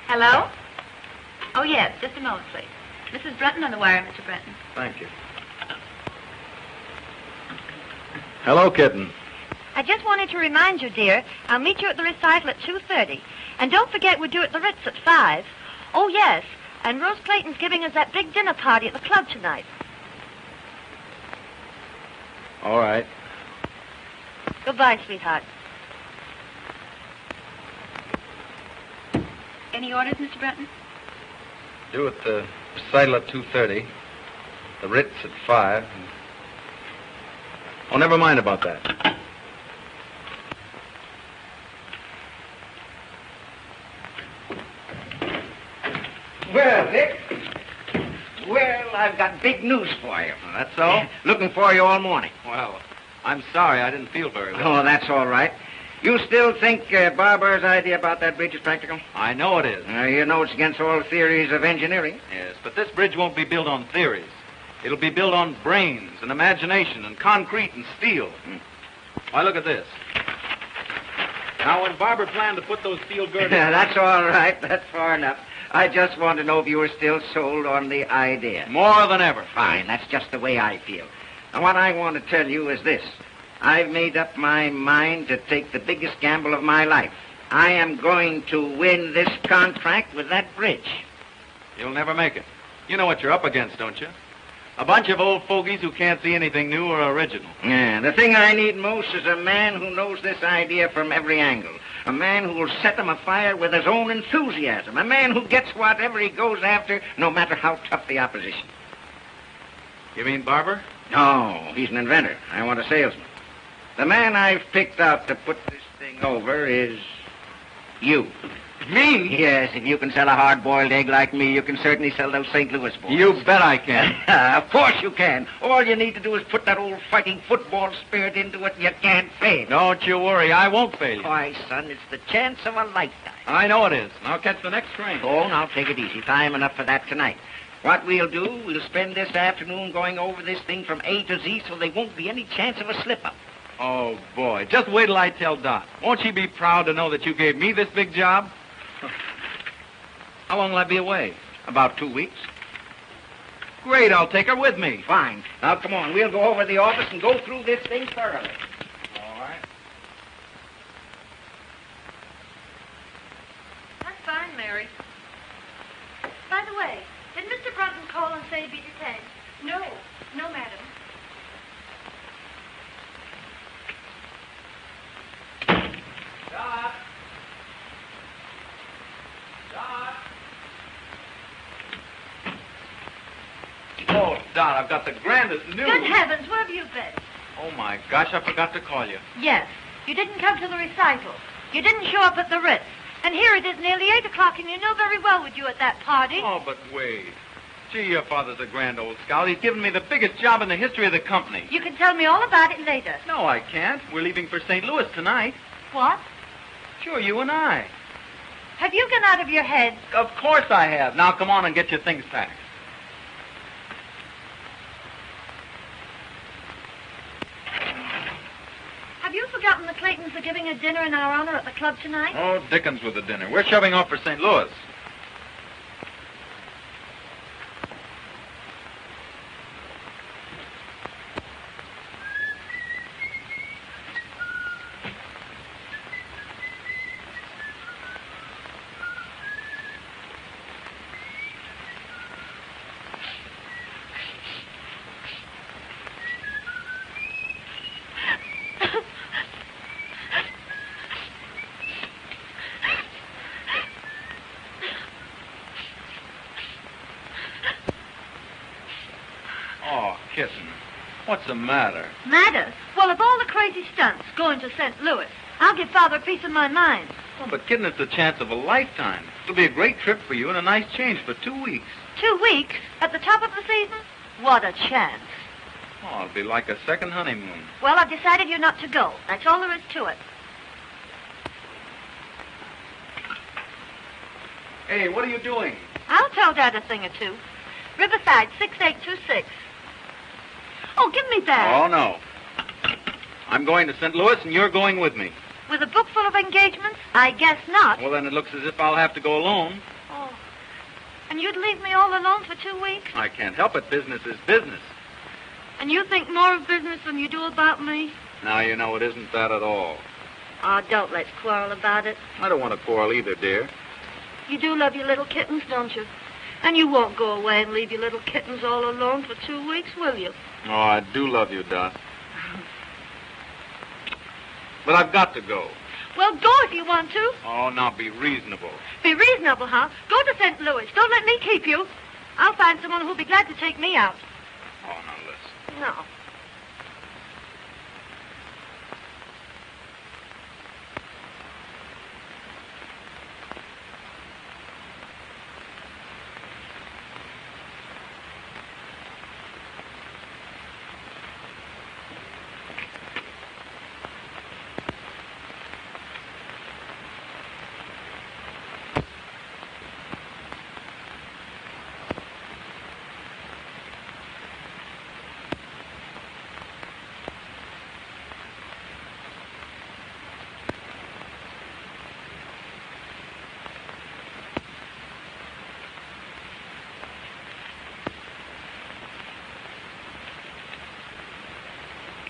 Hello? Oh, yes. Just a moment, please. Mrs. Brunton on the wire, Mr. Brunton. Thank you. Hello, kitten. I just wanted to remind you, dear, I'll meet you at the recital at 2:30. And don't forget we're due at the Ritz at 5. Oh, yes. And Rose Clayton's giving us that big dinner party at the club tonight. All right. Goodbye, sweetheart. Any orders, Mr. Brunton? Due at the recital at 2:30. The Ritz at 5. Oh, never mind about that. Well, Dick. Well, I've got big news for you. That's all? Looking for you all morning. Well, I'm sorry. I didn't feel very well. Oh, that's all right. You still think Barber's idea about that bridge is practical? I know it is. You know it's against all theories of engineering. Yes, but this bridge won't be built on theories. It'll be built on brains and imagination and concrete and steel. Why, look at this. Now, when Barber planned to put those steel girders... That's all right. That's far enough. I just want to know if you were still sold on the idea. More than ever. Fine. That's just the way I feel. Now, what I want to tell you is this. I've made up my mind to take the biggest gamble of my life. I am going to win this contract with that bridge. You'll never make it. You know what you're up against, don't you? A bunch of old fogies who can't see anything new or original. Yeah, the thing I need most is a man who knows this idea from every angle. A man who will set them afire with his own enthusiasm. A man who gets whatever he goes after, no matter how tough the opposition. You mean Barber? No, he's an inventor. I want a salesman. The man I've picked out to put this thing over is you. Me? Yes, if you can sell a hard-boiled egg like me, you can certainly sell those St. Louis boys. You bet I can. Of course you can. All you need to do is put that old fighting football spirit into it, and you can't fail. Don't you worry. I won't fail you. Why, son, it's the chance of a lifetime. I know it is. I'll catch the next train. Oh, now take it easy. Time enough for that tonight. What we'll do, we'll spend this afternoon going over this thing from A to Z so there won't be any chance of a slip-up. Oh, boy. Just wait till I tell Dot. Won't she be proud to know that you gave me this big job? How long will I be away? About 2 weeks. Great, I'll take her with me. Fine. Now, come on. We'll go over to the office and go through this thing thoroughly. All right. That's fine, Mary. By the way, did Mr. Brunton call and say be detained? No. No, madam. Dot. Dot. Oh, Dot, I've got the grandest news. Good heavens, where have you been? Oh, my gosh, I forgot to call you. Yes. You didn't come to the recital. You didn't show up at the Ritz. And here it is nearly 8 o'clock, and you know very well with you at that party. Oh, but wait. Gee, your father's a grand old scout. He's given me the biggest job in the history of the company. You can tell me all about it later. No, I can't. We're leaving for St. Louis tonight. What? Sure, you and I. Have you gone out of your head? Of course I have. Now, come on and get your things packed. Have you forgotten the Claytons are giving a dinner in our honor at the club tonight? Oh, dickens with the dinner. We're shoving off for St. Louis. Oh, kitten. What's the matter? Matter? Well, of all the crazy stunts going to St. Louis, I'll give Father a piece of my mind. Oh, but kitten, it's the chance of a lifetime. It'll be a great trip for you and a nice change for 2 weeks. 2 weeks? At the top of the season? What a chance. Oh, it'll be like a second honeymoon. Well, I've decided you're not to go. That's all there is to it. Hey, what are you doing? I'll tell Dad a thing or two. Riverside, 6826. Oh, give me that. Oh, no. I'm going to St. Louis, and you're going with me. With a book full of engagements? I guess not. Well, then it looks as if I'll have to go alone. Oh. And you'd leave me all alone for 2 weeks? I can't help it. Business is business. And you think more of business than you do about me? Now, you know, it isn't that at all. Oh, don't let's quarrel about it. I don't want to quarrel either, dear. You do love your little kittens, don't you? And you won't go away and leave your little kittens all alone for 2 weeks, will you? Oh, I do love you, Dot. But I've got to go. Well, go if you want to. Oh, now be reasonable. Be reasonable, huh? Go to St. Louis. Don't let me keep you. I'll find someone who'll be glad to take me out. Oh, now listen. No.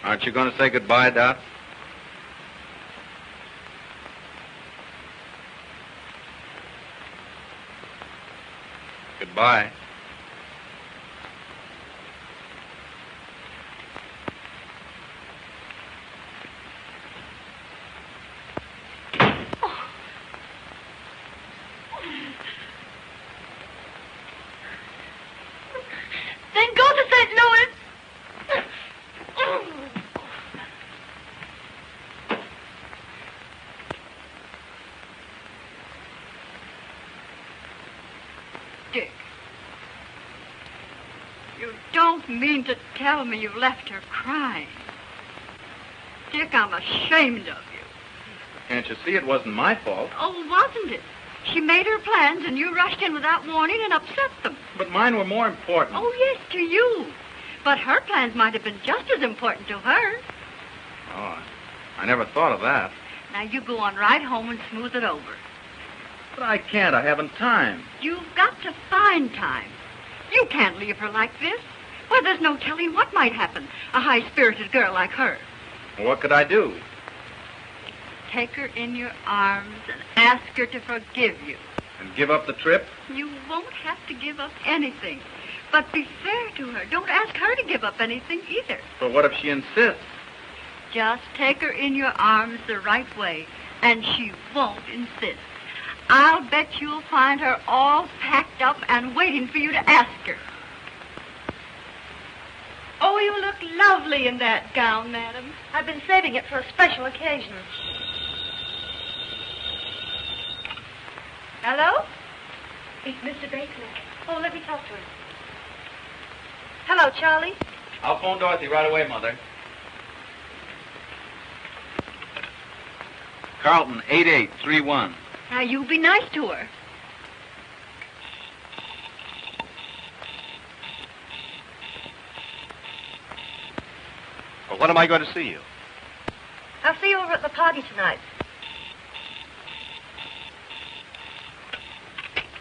Aren't you going to say goodbye, Dot? Goodbye. Then go to St. Louis. don't mean to tell me you left her crying. Dick, I'm ashamed of you. Can't you see it wasn't my fault? Oh, wasn't it? She made her plans, and you rushed in without warning and upset them. But mine were more important. Oh, yes, to you. But her plans might have been just as important to her. Oh, I never thought of that. Now, you go on right home and smooth it over. But I can't. I haven't time. You've got to find time. You can't leave her like this. Why, there's no telling what might happen. A high-spirited girl like her. Well, what could I do? Take her in your arms and ask her to forgive you. And give up the trip? You won't have to give up anything. But be fair to her. Don't ask her to give up anything either. But what if she insists? Just take her in your arms the right way, and she won't insist. I'll bet you'll find her all packed up and waiting for you to ask her. Oh, you look lovely in that gown, madam. I've been saving it for a special occasion. Hello? It's Mr. Bates. Oh, let me talk to him. Hello, Charlie. I'll phone Dorothy right away, Mother. Carlton, 8831. Now, you be nice to her. Well, when am I going to see you? I'll see you over at the party tonight.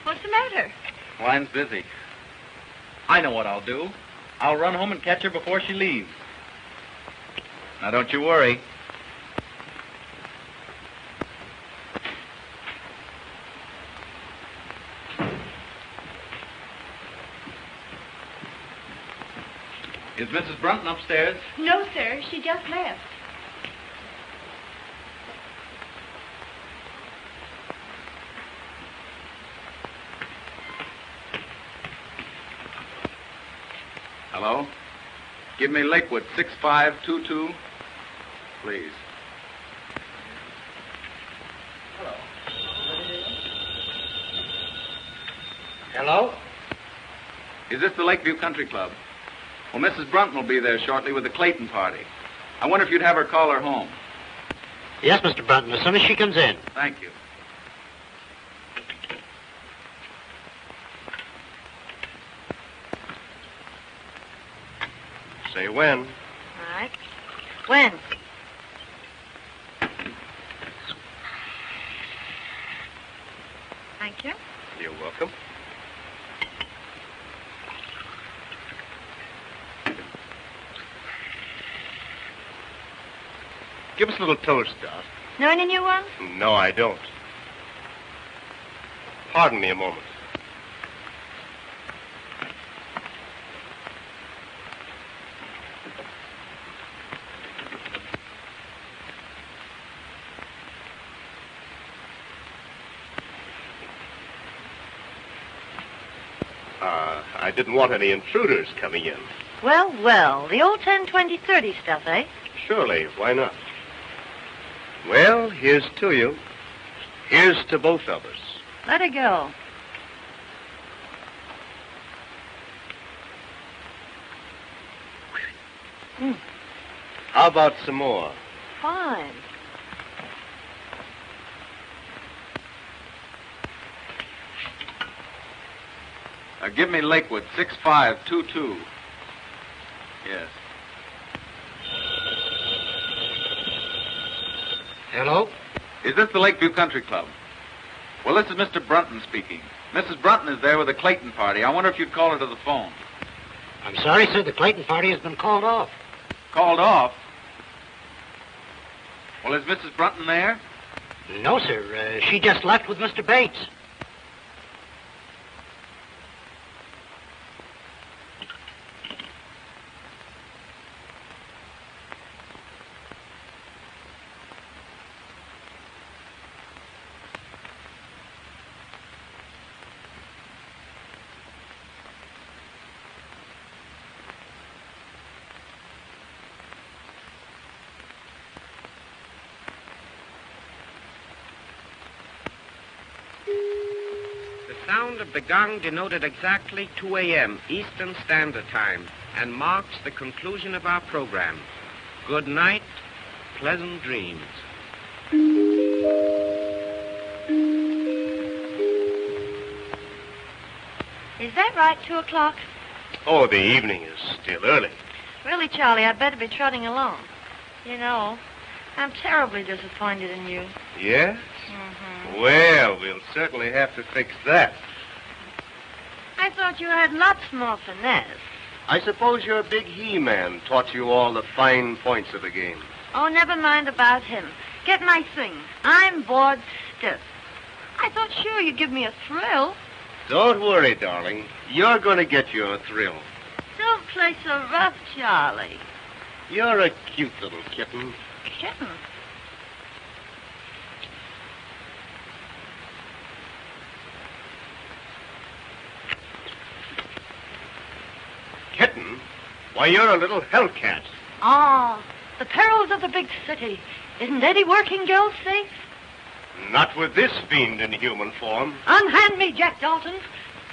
What's the matter? Line's busy. I know what I'll do. I'll run home and catch her before she leaves. Now, don't you worry. Is Mrs. Brunton upstairs? No, sir. She just left. Hello? Give me Lakewood, 6522, please. Hello? Is this the Lakeview Country Club? Well, Mrs. Brunton will be there shortly with the Clayton party. I wonder if you'd have her call her home. Yes, Mr. Brunton, as soon as she comes in. Thank you. Say when. All right. When? Thank you. You're welcome. Give us a little toast, Doc. Know any new ones? No, I don't. Pardon me a moment. I didn't want any intruders coming in. Well, well. The old 10, 20, 30 stuff, eh? Surely, why not? Well, here's to you. Here's to both of us. Let her go. How about some more? Fine. Give me Lakewood, 6522. Yes. Hello? Is this the Lakeview Country Club? Well, this is Mr. Brunton speaking. Mrs. Brunton is there with the Clayton party. I wonder if you'd call her to the phone. I'm sorry, sir. The Clayton party has been called off. Called off? Well, is Mrs. Brunton there? No, sir. She just left with Mr. Bates. sound of the gong denoted exactly 2 a.m. Eastern Standard Time and marks the conclusion of our program. Good night, pleasant dreams. Is that right, 2 o'clock? Oh, the evening is still early. Really, Charlie, I'd better be trotting along. You know, I'm terribly disappointed in you. Yes? Mm-hmm. Well, we'll certainly have to fix that. I thought you had lots more finesse. I suppose your big he-man taught you all the fine points of the game. Oh, never mind about him. Get my thing. I'm bored stiff. I thought sure you'd give me a thrill. Don't worry, darling. You're going to get your thrill. Don't play so rough, Charlie. You're a cute little kitten. Kitten? Kitten? Why, you're a little hellcat. Ah, the perils of the big city. Isn't any working girl safe? Not with this fiend in human form. Unhand me, Jack Dalton.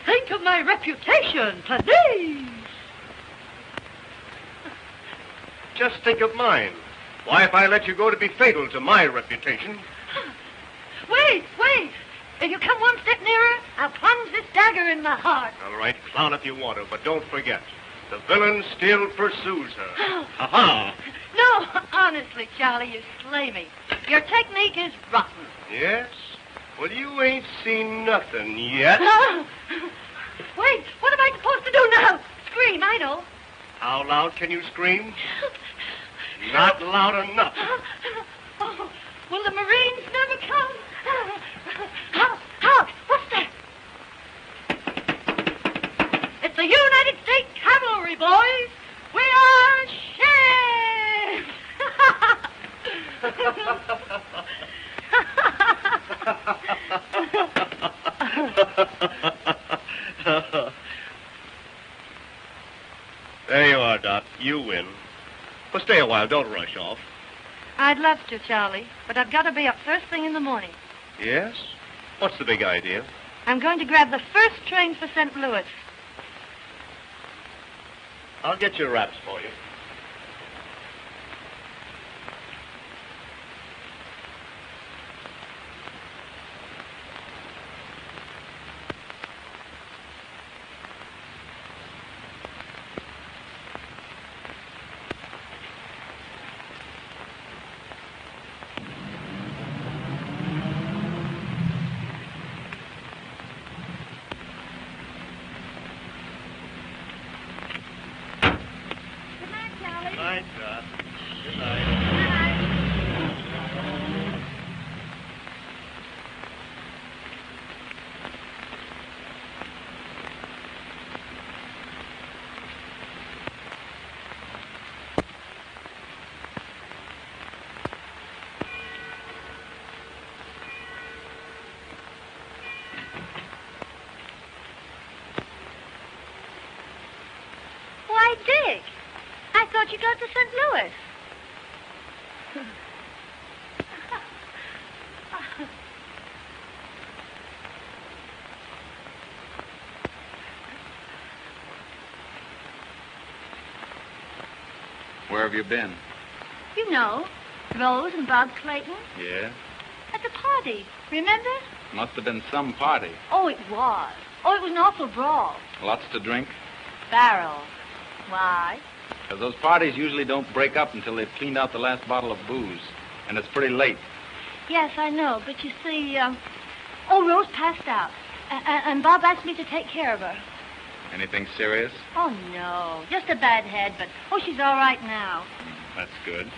Think of my reputation, please. Just think of mine. Why, if I let you go to be fatal to my reputation. Wait. If you come one step nearer, I'll plunge this dagger in my heart. All right, clown if you want to, but don't forget, the villain still pursues her. Ha-ha! No, honestly, Charlie, you slay me. Your technique is rotten. Yes? Well, you ain't seen nothing yet. Wait, what am I supposed to do now? Scream, I know. How loud can you scream? Not loud enough. Oh, will the Marines never come? Halt! What's that? It's the United States Cavalry, boys. We are There you are, Doc. You win. But stay a while. Don't rush off. I'd love to, Charlie, but I've got to be up first thing in the morning. Yes? What's the big idea? I'm going to grab the first train for St. Louis. I'll get your wraps for you. Dick, I thought you got to St. Louis. Where have you been? You know, Rose and Bob Clayton. Yeah? At the party, remember? Must have been some party. Oh, it was. Oh, it was an awful brawl. Lots to drink? Barrel. Why? Because those parties usually don't break up until they've cleaned out the last bottle of booze. And it's pretty late. Yes, I know. But you see, Rose passed out. And Bob asked me to take care of her. Anything serious? Oh, no. Just a bad head, but, she's all right now. That's good.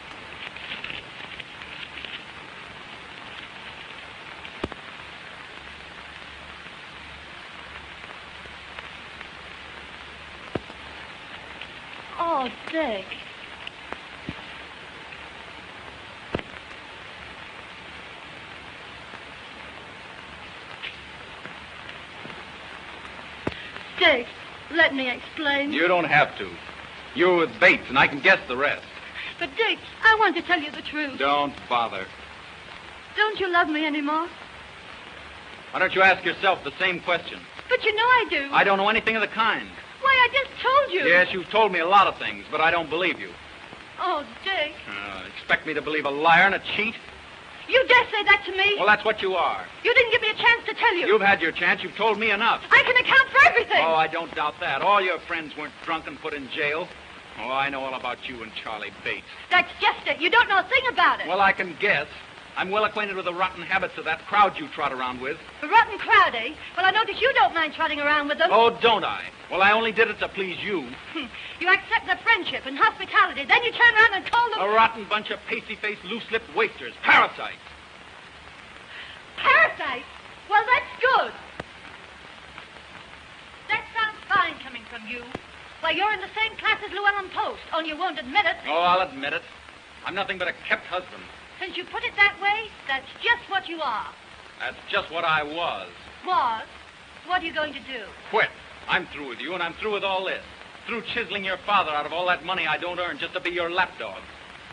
Oh, Dick. Dick, let me explain. You don't have to. You're with Bates, and I can guess the rest. But, Dick, I want to tell you the truth. Don't bother. Don't you love me anymore? Why don't you ask yourself the same question? But you know I do. I don't know anything of the kind. Why, I just told you. Yes, you've told me a lot of things, but I don't believe you. Oh, Dick. Expect me to believe a liar and a cheat? You dare say that to me? Well, that's what you are. You didn't give me a chance to tell you. You've had your chance. You've told me enough. I can account for everything. Oh, I don't doubt that. All your friends weren't drunk and put in jail. Oh, I know all about you and Charlie Bates. That's just it. You don't know a thing about it. Well, I can guess. I'm well acquainted with the rotten habits of that crowd you trot around with. The rotten crowd, eh? Well, I notice you don't mind trotting around with them. Oh, don't I? Well, I only did it to please you. You accept their friendship and hospitality, then you turn around and call them... A rotten bunch of pasty-faced, loose-lipped wasters. Parasites. Parasites? Well, that's good. That sounds fine coming from you. Why, you're in the same class as Llewellyn Post, only you won't admit it. Oh, I'll admit it. I'm nothing but a kept husband. Since you put it that way, that's just what you are. That's just what I was. Was? What are you going to do? Quit. I'm through with you, and I'm through with all this. Through chiseling your father out of all that money I don't earn just to be your lapdog.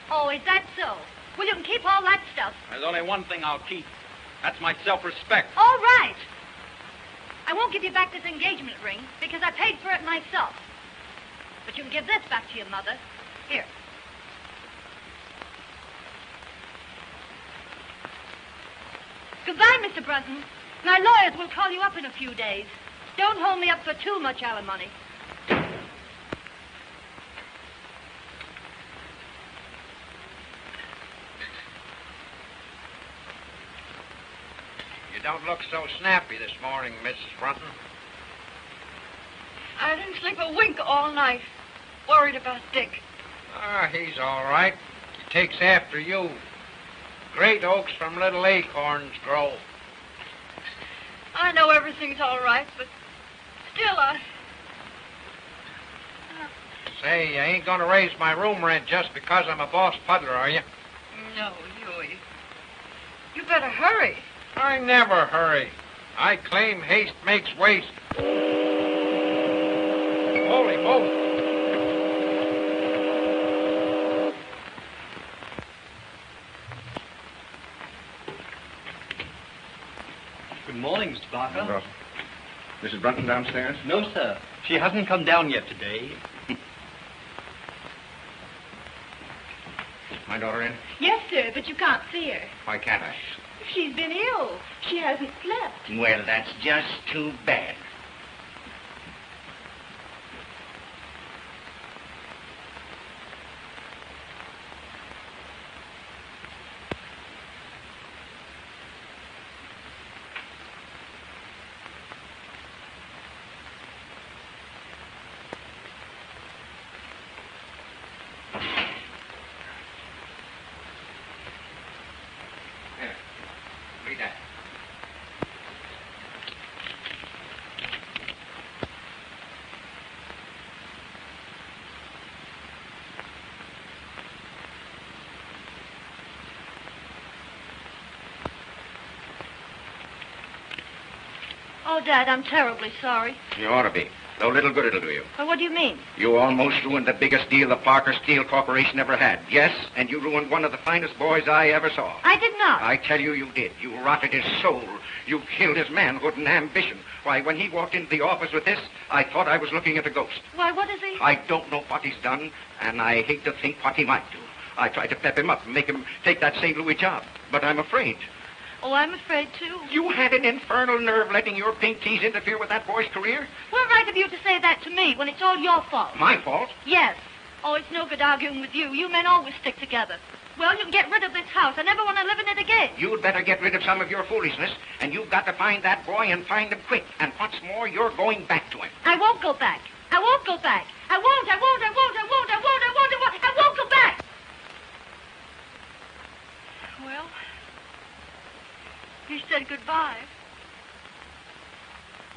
Oh, is that so? Well, you can keep all that stuff. There's only one thing I'll keep. That's my self-respect. All right. I won't give you back this engagement ring because I paid for it myself. But you can give this back to your mother. Here. Goodbye, Mr. Brunton. My lawyers will call you up in a few days. Don't hold me up for too much alimony. You don't look so snappy this morning, Mrs. Brunton. I didn't sleep a wink all night. Worried about Dick. He's all right. He takes after you. Great oaks from little acorns grow. I know everything's all right, but still Say, you ain't going to raise my room rent just because I'm a boss puddler, are you? No, Huey. You better hurry. I never hurry. I claim haste makes waste. Holy moly. Good morning, Mr. Parker. Mrs. Brunton downstairs? No, sir. She hasn't come down yet today. My daughter in? Yes, sir, but you can't see her. Why can't I? She's been ill. She hasn't slept. Well, that's just too bad. Oh, Dad, I'm terribly sorry. You ought to be. No little good it'll do you. Well, what do you mean? You almost ruined the biggest deal the Parker Steel Corporation ever had. Yes, and you ruined one of the finest boys I ever saw. I did not. I tell you, you did. You rotted his soul. You killed his manhood and ambition. Why, when he walked into the office with this, I thought I was looking at a ghost. Why, what is he? I don't know what he's done, and I hate to think what he might do. I tried to pep him up and make him take that St. Louis job, but I'm afraid. Oh, I'm afraid, too. You had an infernal nerve letting your pink teas interfere with that boy's career? What right have you to say that to me when it's all your fault? My fault? Yes. Oh, it's no good arguing with you. You men always stick together. Well, you can get rid of this house. I never want to live in it again. You'd better get rid of some of your foolishness, and you've got to find that boy and find him quick. And what's more, you're going back to him. I won't go back. I won't go back. I won't go back. Well, he said goodbye.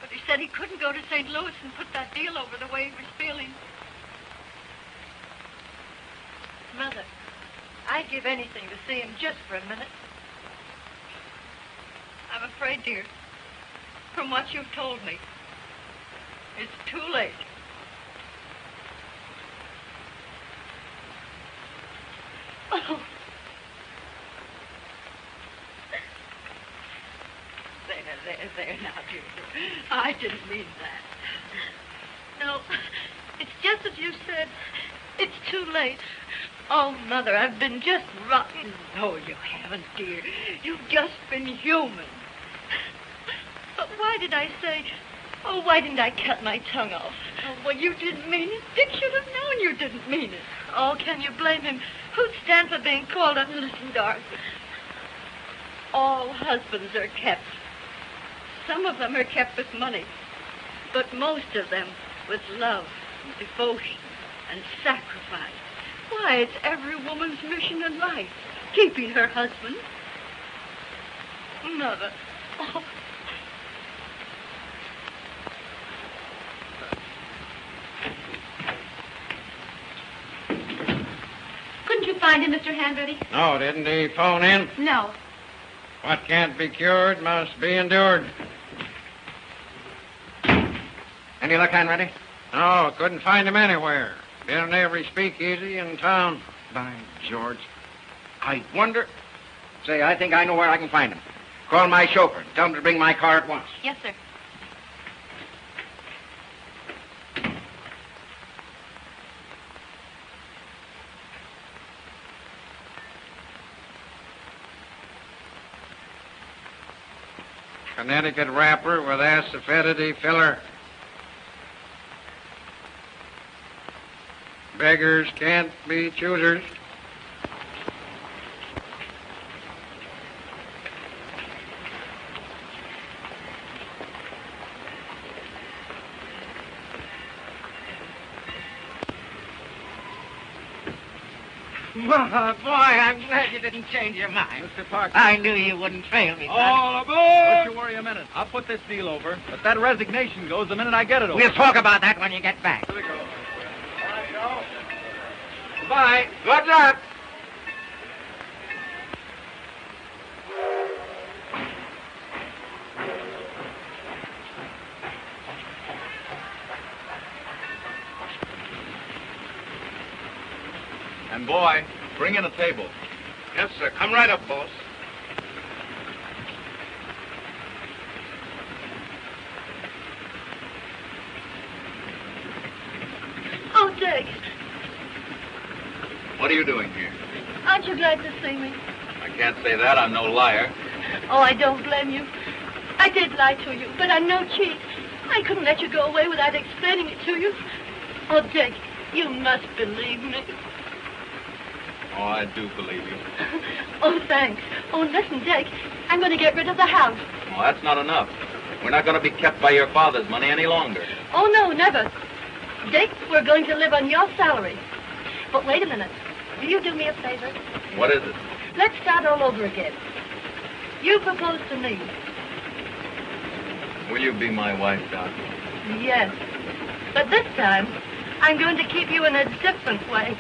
But he said he couldn't go to St. Louis and put that deal over the way he was feeling. Mother, I'd give anything to see him just for a minute. I'm afraid, dear, from what you've told me, it's too late. Oh. There. There now, dear. I didn't mean that. No, it's just as you said. It's too late. Oh, Mother, I've been just rotten. No, you haven't, dear. You've just been human. But why did I say... Oh, why didn't I cut my tongue off? Oh, well, you didn't mean it. Dick should have known you didn't mean it. Oh, can you blame him? Who'd stand for being called a... Listen, Dorothy. All husbands are kept. Some of them are kept with money. But most of them with love, and devotion, and sacrifice. Why, it's every woman's mission in life, keeping her husband. Mother. Oh. Couldn't you find him, Mr. Hanratty? No, didn't he phone in? No. What can't be cured must be endured. Any luck, Hanratty? No, couldn't find him anywhere. Been in every speakeasy in town. By George. I wonder... Say, I think I know where I can find him. Call my chauffeur and tell him to bring my car at once. Yes, sir. Connecticut wrapper with acidity filler. Beggars can't be choosers. Well, boy, I'm glad you didn't change your mind. Mr. Parker. I knew you wouldn't fail me, son. All aboard! Don't you worry a minute. I'll put this deal over. But that resignation goes the minute I get it over. We'll talk about that when you get back. Here we go. Goodbye. Good luck. And boy, bring in a table. Yes, sir. Come right up, boss. Oh, Dick, What are you doing here? aren't you glad to see me? I can't say that. I'm no liar. Oh, I don't blame you. I did lie to you, but I'm no cheat. I couldn't let you go away without explaining it to you. Oh, Dick, you must believe me. Oh, I do believe you. Oh, thanks. Oh, listen, Dick, I'm going to get rid of the house. Well, that's not enough. We're not going to be kept by your father's money any longer. Oh, no, never. Dick, we're going to live on your salary. But wait a minute. Will you do me a favor? What is it? Let's start all over again. You propose to me. Will you be my wife, Doc? Yes. But this time, I'm going to keep you in a different way.